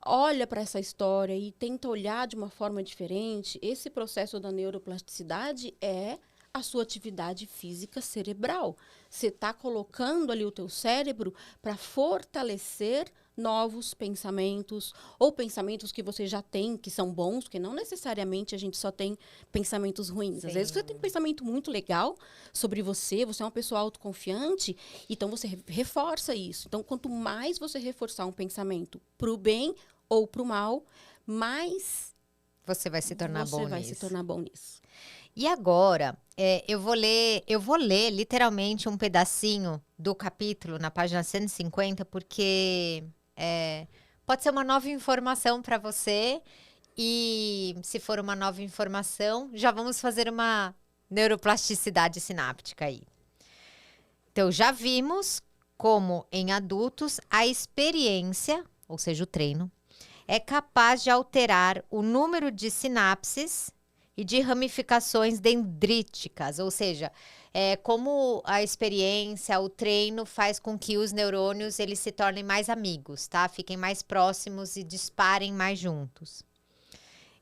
olha para essa história e tenta olhar de uma forma diferente, esse processo da neuroplasticidade é a sua atividade física cerebral. Você está colocando ali o teu cérebro para fortalecer novos pensamentos, ou pensamentos que você já tem, que são bons, porque não necessariamente a gente só tem pensamentos ruins. Às vezes você tem um pensamento muito legal sobre você, você é uma pessoa autoconfiante, então você reforça isso. Então, quanto mais você reforçar um pensamento para o bem ou para o mal, mais você vai se tornar bom nisso. E agora, eu vou ler literalmente um pedacinho do capítulo na página 150, porque pode ser uma nova informação para você. E se for uma nova informação, já vamos fazer uma neuroplasticidade sináptica aí. Então, já vimos como em adultos a experiência, ou seja, o treino, é capaz de alterar o número de sinapses e de ramificações dendríticas, ou seja, como a experiência, o treino faz com que os neurônios eles se tornem mais amigos, tá? Fiquem mais próximos e disparem mais juntos.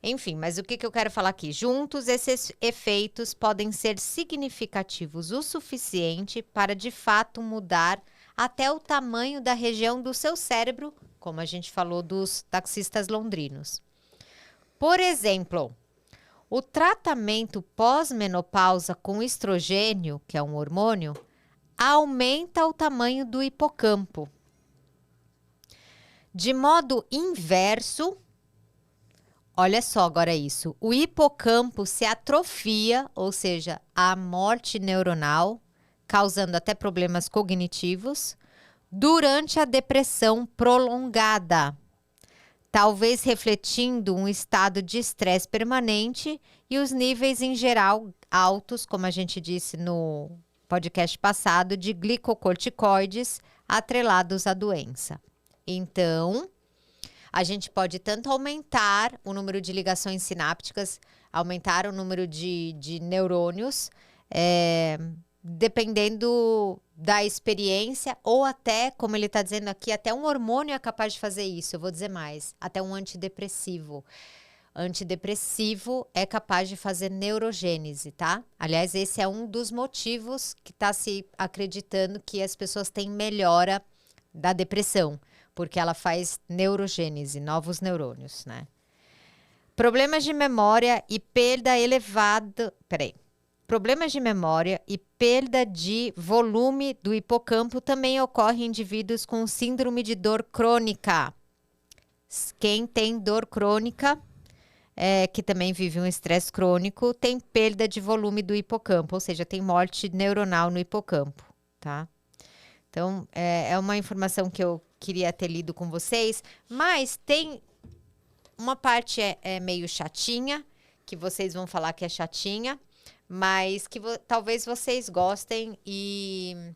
Enfim, mas o que eu quero falar aqui? Juntos, esses efeitos podem ser significativos o suficiente para, de fato, mudar até o tamanho da região do seu cérebro, como a gente falou dos taxistas londrinos. Por exemplo, o tratamento pós-menopausa com estrogênio, que é um hormônio, aumenta o tamanho do hipocampo. De modo inverso, olha só agora isso, o hipocampo se atrofia, ou seja, a morte neuronal, causando até problemas cognitivos, durante a depressão prolongada, talvez refletindo um estado de estresse permanente e os níveis em geral altos, como a gente disse no podcast passado, de glicocorticoides atrelados à doença. Então, a gente pode tanto aumentar o número de ligações sinápticas, aumentar o número de neurônios, dependendo da experiência, ou até, como ele está dizendo aqui, até um hormônio é capaz de fazer isso. Eu vou dizer mais, até um antidepressivo. Antidepressivo é capaz de fazer neurogênese, tá? Aliás, esse é um dos motivos que está se acreditando que as pessoas têm melhora da depressão, porque ela faz neurogênese, novos neurônios, né? Problemas de memória e perda elevada... Problemas de memória e perda de volume do hipocampo também ocorrem em indivíduos com síndrome de dor crônica. Quem tem dor crônica, que também vive um estresse crônico, tem perda de volume do hipocampo, ou seja, tem morte neuronal no hipocampo, tá? Então, é uma informação que eu queria ter lido com vocês, mas tem uma parte meio chatinha, que vocês vão falar que é chatinha, mas que talvez vocês gostem e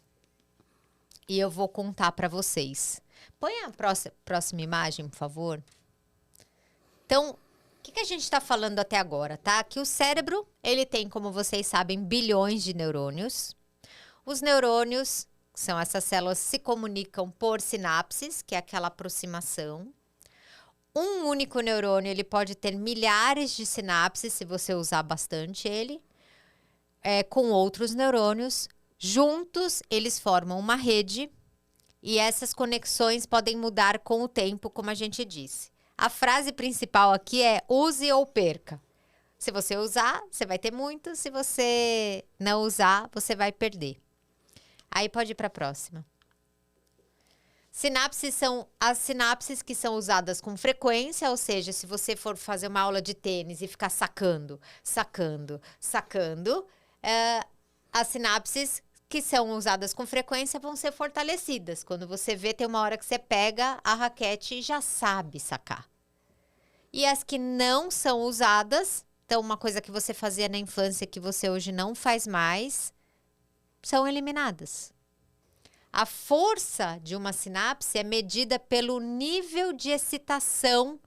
eu vou contar para vocês. Põe a próxima imagem, por favor. Então, o que a gente está falando até agora, tá? Que o cérebro, ele tem, como vocês sabem, bilhões de neurônios. Os neurônios, que são essas células, se comunicam por sinapses, que é aquela aproximação. Um único neurônio, ele pode ter milhares de sinapses, se você usar bastante ele. Com outros neurônios, juntos eles formam uma rede e essas conexões podem mudar com o tempo, como a gente disse. A frase principal aqui é use ou perca. Se você usar, você vai ter muito, se você não usar, você vai perder. Aí pode ir para a próxima. Sinapses são as sinapses que são usadas com frequência, ou seja, se você for fazer uma aula de tênis e ficar sacando, as sinapses que são usadas com frequência vão ser fortalecidas. Quando você vê, tem uma hora que você pega a raquete e já sabe sacar. E as que não são usadas, então uma coisa que você fazia na infância que você hoje não faz mais, são eliminadas. A força de uma sinapse é medida pelo nível de excitação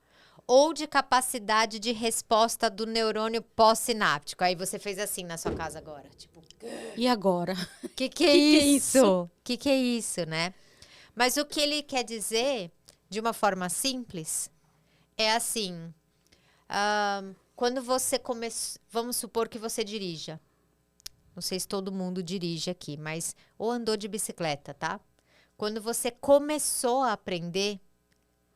ou de capacidade de resposta do neurônio pós-sináptico. Aí você fez assim na sua casa agora, tipo... E agora? Que é isso? Que é isso, né? Mas o que ele quer dizer, de uma forma simples, é assim... quando você começa... Vamos supor que você dirija. Não sei se todo mundo dirige aqui, mas... Ou andou de bicicleta, tá? Quando você começou a aprender,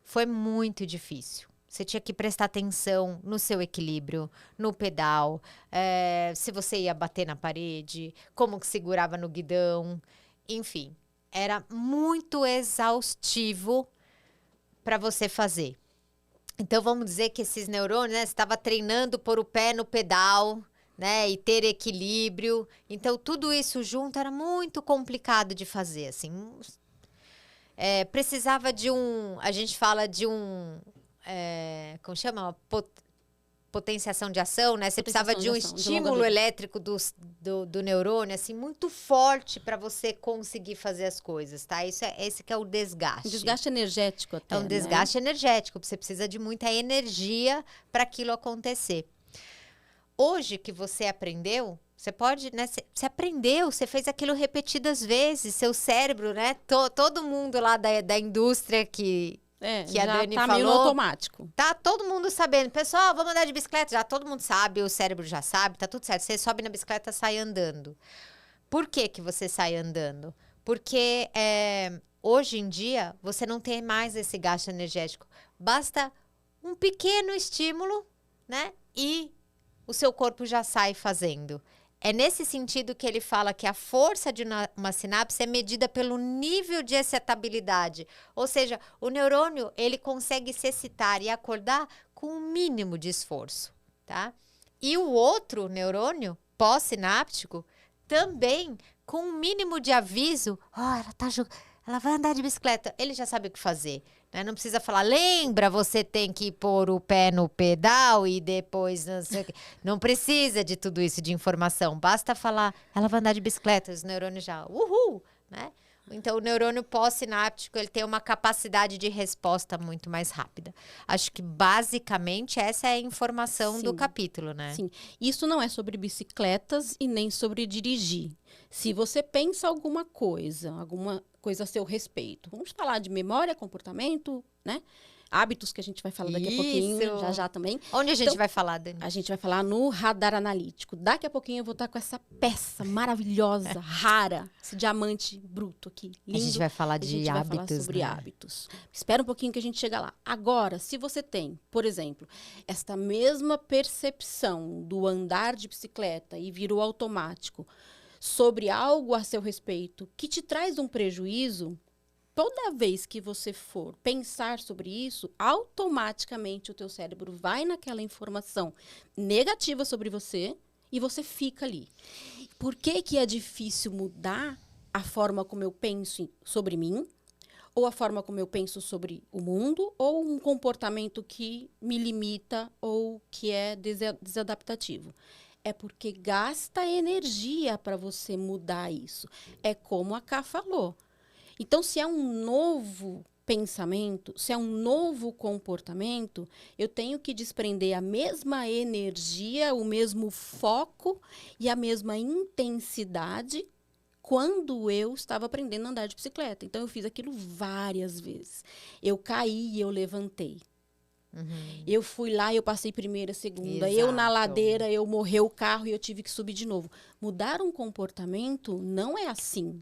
foi muito difícil. Você tinha que prestar atenção no seu equilíbrio, no pedal, se você ia bater na parede, como que segurava no guidão, enfim. Era muito exaustivo para você fazer. Então, vamos dizer que esses neurônios, né, você estava treinando pôr o pé no pedal, né, e ter equilíbrio. Então, tudo isso junto era muito complicado de fazer, assim. Precisava de a gente fala de como chama? Potenciação de ação, né? Você precisava de um estímulo elétrico do neurônio, assim, muito forte para você conseguir fazer as coisas, tá? Esse que é o desgaste. Um desgaste energético até, É um desgaste energético, você precisa de muita energia para aquilo acontecer. Hoje que você aprendeu, você pode, né? Você aprendeu, você fez aquilo repetidas vezes, seu cérebro, né? Todo mundo lá da indústria que a Dani tá falou, meio no automático. Tá todo mundo sabendo. Pessoal, vamos andar de bicicleta? Já todo mundo sabe, o cérebro já sabe, tá tudo certo. Você sobe na bicicleta, sai andando. Por que você sai andando? Porque hoje em dia, você não tem mais esse gasto energético. Basta um pequeno estímulo, né? E o seu corpo já sai fazendo. é nesse sentido que ele fala que a força de uma sinapse é medida pelo nível de excitabilidade. Ou seja, o neurônio, ele consegue se excitar e acordar com o mínimo de esforço, tá? E o outro neurônio, pós-sináptico, também com um mínimo de aviso, ela vai andar de bicicleta, ele já sabe o que fazer, né? Não precisa falar, lembra, você tem que pôr o pé no pedal e depois não sei o quê. Não precisa de tudo isso de informação, basta falar, ela vai andar de bicicleta, os neurônios já, uhul, né? Então, o neurônio pós-sináptico, ele tem uma capacidade de resposta muito mais rápida. Acho que, basicamente, essa é a informação do capítulo, né? Sim. Isso não é sobre bicicletas e nem sobre dirigir. Se você pensa alguma coisa a seu respeito, vamos falar de memória, comportamento, né? Hábitos que a gente vai falar daqui a pouquinho, já também. Onde a gente vai falar, Dani? A gente vai falar no radar analítico. Daqui a pouquinho eu vou estar com essa peça maravilhosa, rara, esse diamante bruto aqui, lindo. A gente vai falar de hábitos, vai falar sobre né? hábitos. Espera um pouquinho que a gente chega lá. Agora, se você tem, por exemplo, esta mesma percepção do andar de bicicleta e virou automático sobre algo a seu respeito que te traz um prejuízo, toda vez que você for pensar sobre isso, automaticamente o teu cérebro vai naquela informação negativa sobre você e você fica ali. Por que que é difícil mudar a forma como eu penso sobre mim, ou a forma como eu penso sobre o mundo, ou um comportamento que me limita ou que é desadaptativo? É porque gasta energia para você mudar isso. É como a Ká falou. Então, se é um novo pensamento, se é um novo comportamento, eu tenho que desprender a mesma energia, o mesmo foco e a mesma intensidade quando eu estava aprendendo a andar de bicicleta. Então, eu fiz aquilo várias vezes. Eu caí e eu levantei. Eu fui lá e eu passei primeira, segunda. Exato. Eu na ladeira, eu morreu o carro e eu tive que subir de novo. Mudar um comportamento não é assim.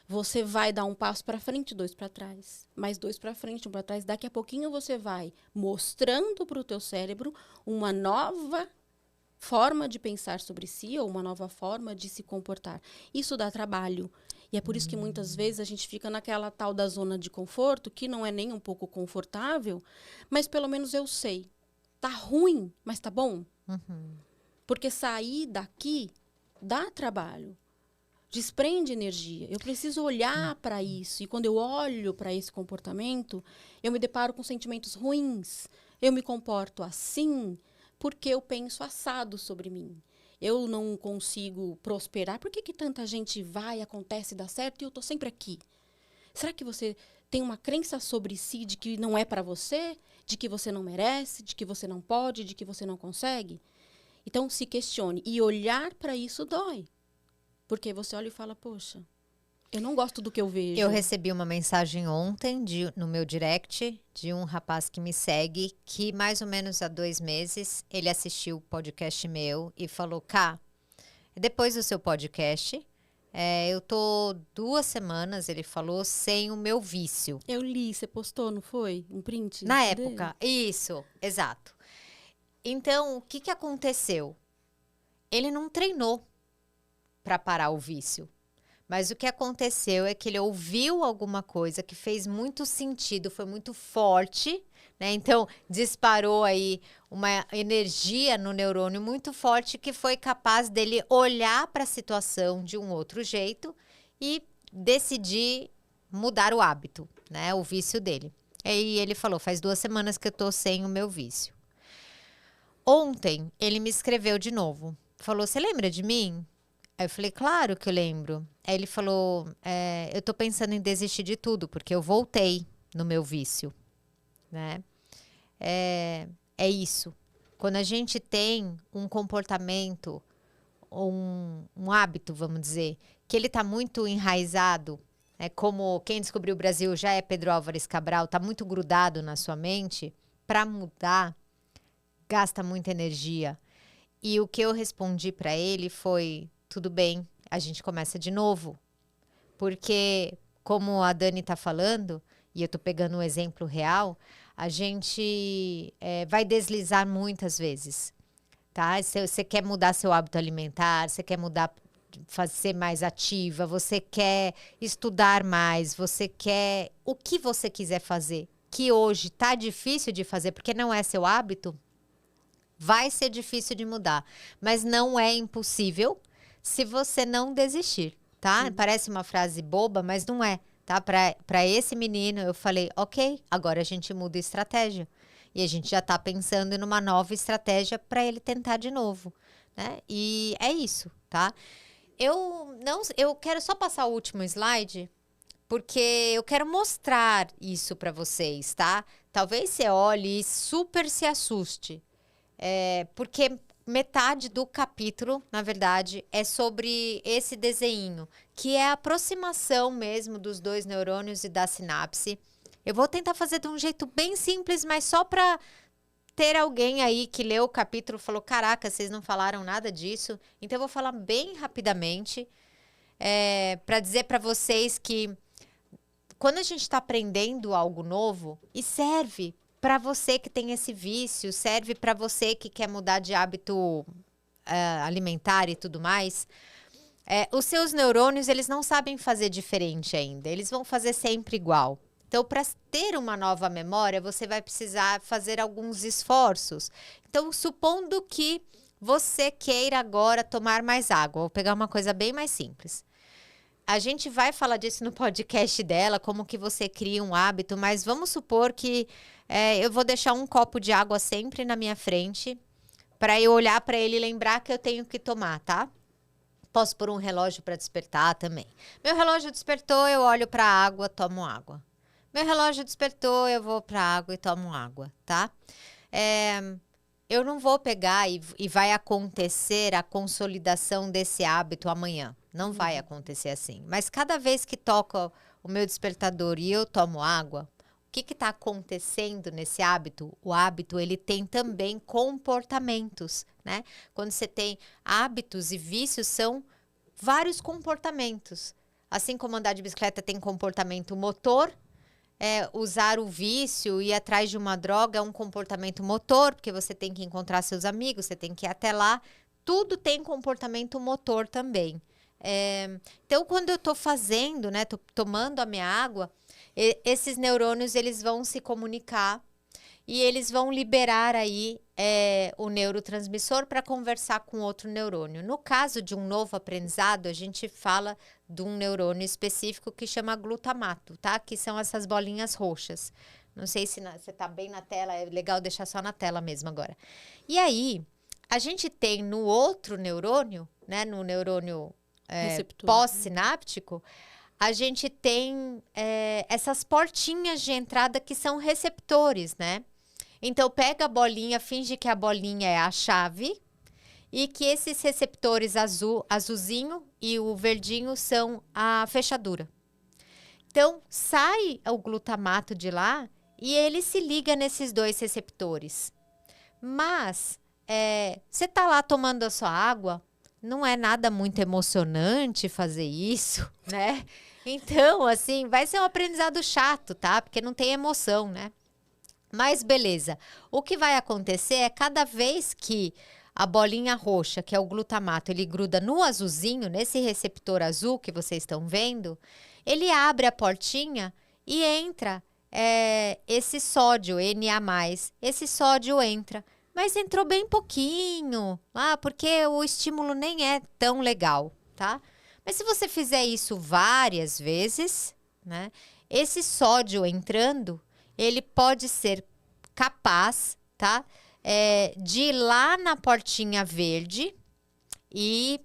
Você vai dar um passo para frente, 2 para trás, mais 2 para frente, 1 para trás. Daqui a pouquinho você vai mostrando para o teu cérebro uma nova forma de pensar sobre si ou uma nova forma de se comportar. Isso dá trabalho. E é por isso que muitas vezes a gente fica naquela tal da zona de conforto, que não é nem um pouco confortável, mas pelo menos eu sei. Tá ruim, mas tá bom. Porque sair daqui dá trabalho. Desprende energia. Eu preciso olhar para isso. E quando eu olho para esse comportamento, eu me deparo com sentimentos ruins. Eu me comporto assim porque eu penso assado sobre mim. Eu não consigo prosperar. Por que tanta gente vai, acontece, dá certo e eu estou sempre aqui? Será que você tem uma crença sobre si de que não é para você? De que você não merece? De que você não pode? De que você não consegue? Então, se questione. E olhar para isso dói. Porque você olha e fala, poxa, eu não gosto do que eu vejo. Eu recebi uma mensagem ontem no meu direct de um rapaz que me segue, que mais ou menos há 2 meses, ele assistiu o podcast meu e falou, Ká, depois do seu podcast, eu tô 2 semanas, ele falou, sem o meu vício. Eu li, você postou, não foi? Um print? Na época, isso, exato. Então, o que aconteceu? Ele não treinou para parar o vício. Mas o que aconteceu é que ele ouviu alguma coisa que fez muito sentido, foi muito forte, né? Então, disparou aí uma energia no neurônio muito forte que foi capaz dele olhar para a situação de um outro jeito e decidir mudar o hábito, né? O vício dele. E ele falou, faz 2 semanas que eu tô sem o meu vício. Ontem, ele me escreveu de novo. Falou, você lembra de mim? Aí eu falei, claro que eu lembro. Aí ele falou, eu tô pensando em desistir de tudo, porque eu voltei no meu vício, né? É isso. Quando a gente tem um comportamento, um hábito, vamos dizer, que ele tá muito enraizado, como quem descobriu o Brasil já é Pedro Álvares Cabral, tá muito grudado na sua mente, para mudar, gasta muita energia. E o que eu respondi para ele foi, tudo bem, a gente começa de novo. Porque, como a Dani tá falando, e eu tô pegando um exemplo real, a gente vai deslizar muitas vezes. tá? Se você quer mudar seu hábito alimentar, você quer mudar, ser mais ativa, você quer estudar mais, você quer o que você quiser fazer, que hoje tá difícil de fazer porque não é seu hábito, vai ser difícil de mudar, mas não é impossível se você não desistir, tá? Parece uma frase boba, mas não é, tá? Para esse menino, eu falei, ok, agora a gente muda a estratégia. E a gente já tá pensando numa nova estratégia para ele tentar de novo, né? E é isso, tá? Eu quero só passar o último slide, porque eu quero mostrar isso para vocês, tá? Talvez você olhe e super se assuste. Porque metade do capítulo, na verdade, é sobre esse desenho, que é a aproximação mesmo dos dois neurônios e da sinapse. Eu vou tentar fazer de um jeito bem simples, mas só para ter alguém aí que leu o capítulo e falou, caraca, vocês não falaram nada disso. Então, eu vou falar bem rapidamente para dizer para vocês que quando a gente está aprendendo algo novo, e serve para você que tem esse vício, serve para você que quer mudar de hábito alimentar e tudo mais, os seus neurônios, eles não sabem fazer diferente ainda, eles vão fazer sempre igual. Então, para ter uma nova memória, você vai precisar fazer alguns esforços. Então, supondo que você queira agora tomar mais água, vou pegar uma coisa bem mais simples. A gente vai falar disso no podcast dela, como que você cria um hábito, mas vamos supor que eu vou deixar um copo de água sempre na minha frente para eu olhar para ele e lembrar que eu tenho que tomar, tá? Posso pôr um relógio para despertar também. Meu relógio despertou, eu olho para a água, tomo água. Meu relógio despertou, eu vou para a água e tomo água, tá? Eu não vou pegar e vai acontecer a consolidação desse hábito amanhã. Não vai acontecer assim. Mas cada vez que toca o meu despertador e eu tomo água, o que está acontecendo nesse hábito? O hábito, ele tem também comportamentos, né? Quando você tem hábitos e vícios, são vários comportamentos. Assim como andar de bicicleta tem comportamento motor, usar o vício e ir atrás de uma droga é um comportamento motor, porque você tem que encontrar seus amigos, você tem que ir até lá. Tudo tem comportamento motor também. Então, quando eu tô fazendo, né, tô tomando a minha água, esses neurônios, eles vão se comunicar e eles vão liberar aí o neurotransmissor para conversar com outro neurônio. No caso de um novo aprendizado, a gente fala de um neurônio específico que chama glutamato, tá? Que são essas bolinhas roxas. Não sei se você tá bem na tela, é legal deixar só na tela mesmo agora. E aí, a gente tem no outro neurônio, né, no neurônio pós-sináptico, a gente tem essas portinhas de entrada que são receptores, né? Então, pega a bolinha, finge que a bolinha é a chave e que esses receptores azulzinho e o verdinho são a fechadura. Então, sai o glutamato de lá e ele se liga nesses dois receptores. Mas, você tá lá tomando a sua água, não é nada muito emocionante fazer isso, né? Então, assim, vai ser um aprendizado chato, tá? Porque não tem emoção, né? Mas beleza, o que vai acontecer é cada vez que a bolinha roxa, que é o glutamato, ele gruda no azulzinho, nesse receptor azul que vocês estão vendo, ele abre a portinha e entra esse sódio, Na+. Esse sódio entra, mas entrou bem pouquinho, porque o estímulo nem é tão legal, tá? Mas se você fizer isso várias vezes, né, esse sódio entrando, ele pode ser capaz, tá? De ir lá na portinha verde e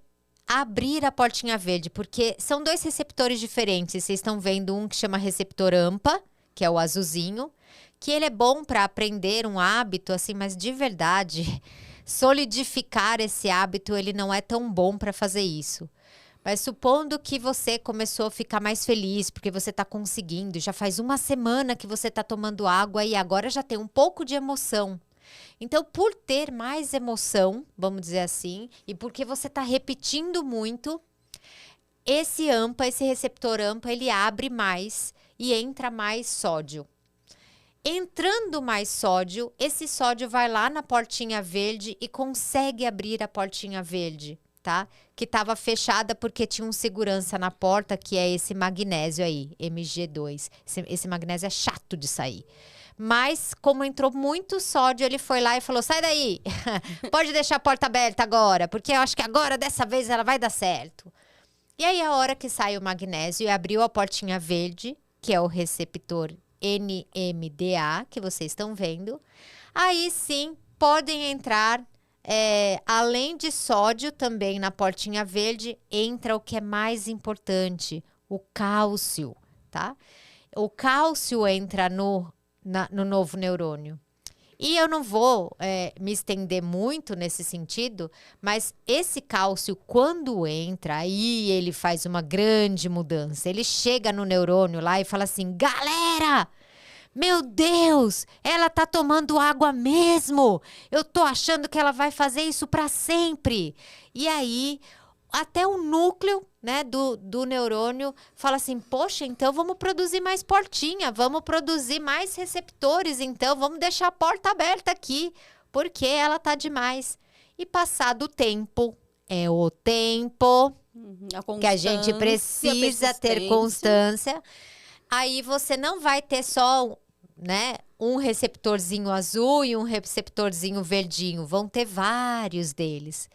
abrir a portinha verde, porque são dois receptores diferentes. Vocês estão vendo um que chama receptor AMPA, que é o azulzinho, que ele é bom para aprender um hábito, assim, mas de verdade, solidificar esse hábito, ele não é tão bom para fazer isso. Mas supondo que você começou a ficar mais feliz porque você está conseguindo, já faz uma semana que você está tomando água e agora já tem um pouco de emoção. Então, por ter mais emoção, vamos dizer assim, e porque você está repetindo muito, esse AMPA, esse receptor AMPA, ele abre mais e entra mais sódio. Entrando mais sódio, esse sódio vai lá na portinha verde e consegue abrir a portinha verde, tá? Que estava fechada porque tinha um segurança na porta, que é esse magnésio aí, Mg2. Esse magnésio é chato de sair. Mas, como entrou muito sódio, ele foi lá e falou, sai daí, pode deixar a porta aberta agora, porque eu acho que agora, dessa vez, ela vai dar certo. E aí, a hora que sai o magnésio e abriu a portinha verde, que é o receptor NMDA, que vocês estão vendo, aí sim, podem entrar, além de sódio também na portinha verde, entra o que é mais importante, o cálcio, tá? O cálcio entra no novo neurônio. E eu não vou me estender muito nesse sentido, mas esse cálcio, quando entra, aí ele faz uma grande mudança. Ele chega no neurônio lá e fala assim, galera, meu Deus, ela tá tomando água mesmo. Eu tô achando que ela vai fazer isso para sempre. E aí, até o núcleo, né, do neurônio fala assim, poxa, então vamos produzir mais portinha, vamos produzir mais receptores, então vamos deixar a porta aberta aqui, porque ela tá demais. E passado o tempo, é o tempo que a gente precisa ter constância, aí você não vai ter só, né, um receptorzinho azul e um receptorzinho verdinho, vão ter vários deles.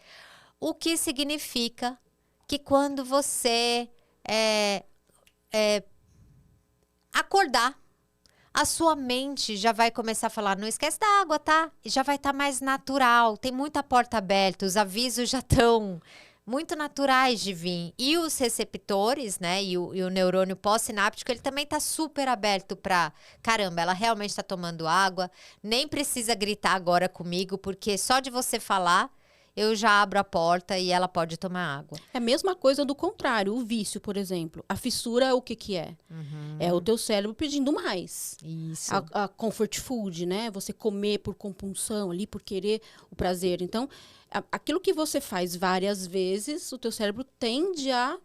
O que significa que quando você acordar, a sua mente já vai começar a falar, não esquece da água, tá? E já vai estar mais natural, tem muita porta aberta, os avisos já estão muito naturais de vir. E os receptores, né, e o neurônio pós-sináptico, ele também tá super aberto para, caramba, ela realmente está tomando água, nem precisa gritar agora comigo, porque só de você falar, eu já abro a porta e ela pode tomar água. É a mesma coisa do contrário, o vício, por exemplo. A fissura, o que que é? É o teu cérebro pedindo mais. Isso. A comfort food, né? Você comer por compulsão ali, por querer o prazer. Então, aquilo que você faz várias vezes, o teu cérebro tende a...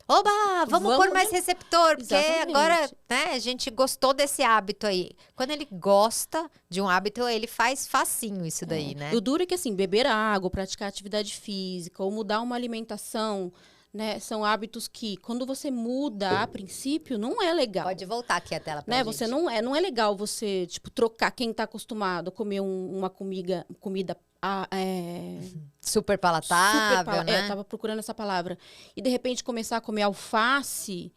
Oba, vamos pôr mais receptor, porque Exatamente. agora, né, a gente gostou desse hábito aí. Quando ele gosta de um hábito, ele faz facinho isso daí, né? E o duro é que, assim, beber água, praticar atividade física ou mudar uma alimentação, né, são hábitos que, quando você muda a princípio, não é legal. Pode voltar aqui a tela pra Né? gente. Você não é legal você, tipo, trocar quem tá acostumado a comer uma comida Super palatável, né? tava procurando essa palavra. E de repente começar a comer alface,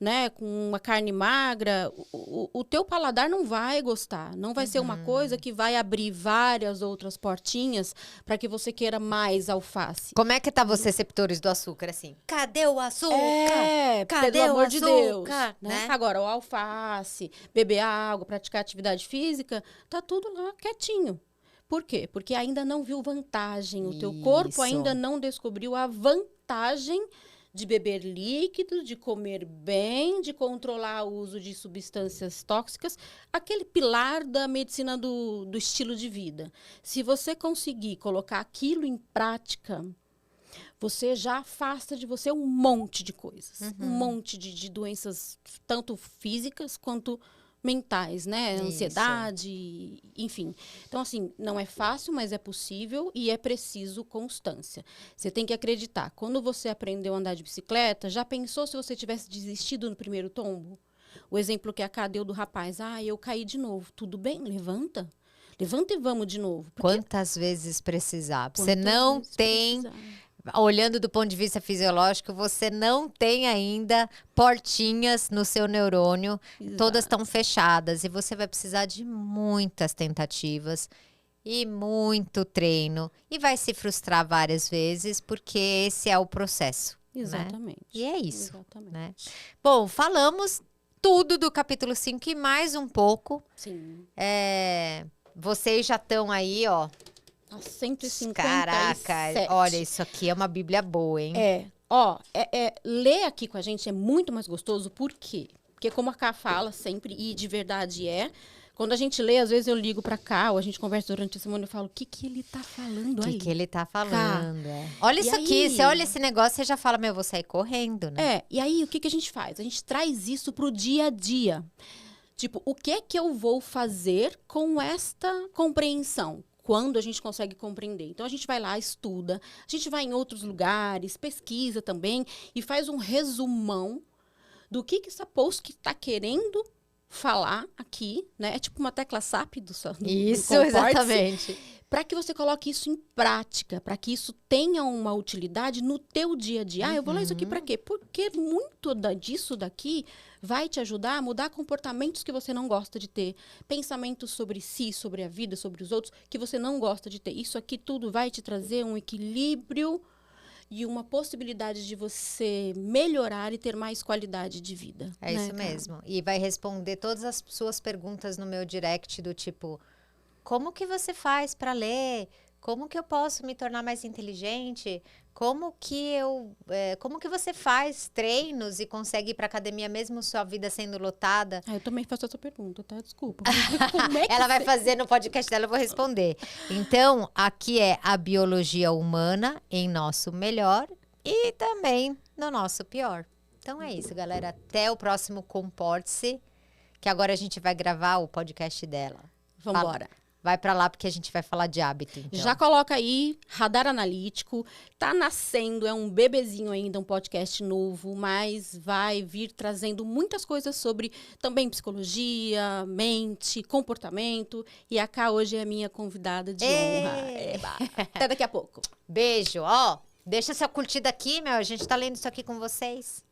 né, com uma carne magra, o teu paladar não vai gostar. Não vai ser uma coisa que vai abrir várias outras portinhas para que você queira mais alface. Como é que tá os receptores do açúcar, assim? Cadê o açúcar? Cadê pelo amor o de açúcar? Deus, Né? Agora, o alface, beber água, praticar atividade física, tá tudo lá quietinho. Por quê? Porque ainda não viu vantagem. O teu corpo Isso. ainda não descobriu a vantagem de beber líquido, de comer bem, de controlar o uso de substâncias tóxicas, aquele pilar da medicina do estilo de vida. Se você conseguir colocar aquilo em prática, você já afasta de você um monte de coisas. Um monte de doenças, tanto físicas quanto mentais, né? Isso. Ansiedade, enfim. Então, assim, não é fácil, mas é possível e é preciso constância. Você tem que acreditar. Quando você aprendeu a andar de bicicleta, já pensou se você tivesse desistido no primeiro tombo? O exemplo que a Ká deu do rapaz. Eu caí de novo. Tudo bem, levanta. Levanta e vamos de novo. Quantas vezes precisar? Você Quantas não vezes tem... precisar? Olhando do ponto de vista fisiológico, você não tem ainda portinhas no seu neurônio, todas estão fechadas e você vai precisar de muitas tentativas e muito treino e vai se frustrar várias vezes porque esse é o processo. Exatamente. Né? E é isso. Exatamente. Né? Bom, falamos tudo do capítulo 5 e mais um pouco. Sim. Vocês já estão aí, ó. A 157. Caraca, olha, isso aqui é uma bíblia boa, hein? Ler aqui com a gente é muito mais gostoso, por quê? Porque como a Ká fala sempre, e de verdade quando a gente lê, às vezes eu ligo pra Ká, ou a gente conversa durante a semana e eu falo, o que ele tá falando aí? O que ele tá falando? Olha isso aqui, você olha esse negócio, você já fala, eu vou sair correndo, né? E aí o que a gente faz? A gente traz isso pro dia a dia. Tipo, o que é que eu vou fazer com esta compreensão? Quando a gente consegue compreender. Então, a gente vai lá, estuda, a gente vai em outros lugares, pesquisa também e faz um resumão do que essa post está querendo falar aqui, né? É tipo uma tecla SAP do Isso, Comporte-se, exatamente. para que você coloque isso em prática, para que isso tenha uma utilidade no teu dia a dia. Ah, eu vou ler isso aqui para quê? Porque muito disso daqui vai te ajudar a mudar comportamentos que você não gosta de ter, pensamentos sobre si, sobre a vida, sobre os outros, que você não gosta de ter. Isso aqui tudo vai te trazer um equilíbrio e uma possibilidade de você melhorar e ter mais qualidade de vida. É isso mesmo. E vai responder todas as suas perguntas no meu direct do tipo, como que você faz para ler? Como que eu posso me tornar mais inteligente? Como que você faz treinos e consegue ir para academia mesmo sua vida sendo lotada? Eu também faço essa pergunta, tá? Desculpa. Como é que Ela vai fazer no podcast dela, eu vou responder. Então, aqui é a biologia humana em nosso melhor e também no nosso pior. Então é isso, galera. Até o próximo Comporte-se, que agora a gente vai gravar o podcast dela. Vamos embora. Vai pra lá porque a gente vai falar de hábito, então. Já coloca aí, Radar Analítico. Tá nascendo, é um bebezinho ainda, um podcast novo, mas vai vir trazendo muitas coisas sobre também psicologia, mente, comportamento. E a Ká hoje é a minha convidada de honra. Eba. Até daqui a pouco. Beijo, ó. Deixa sua curtida aqui, meu. A gente tá lendo isso aqui com vocês.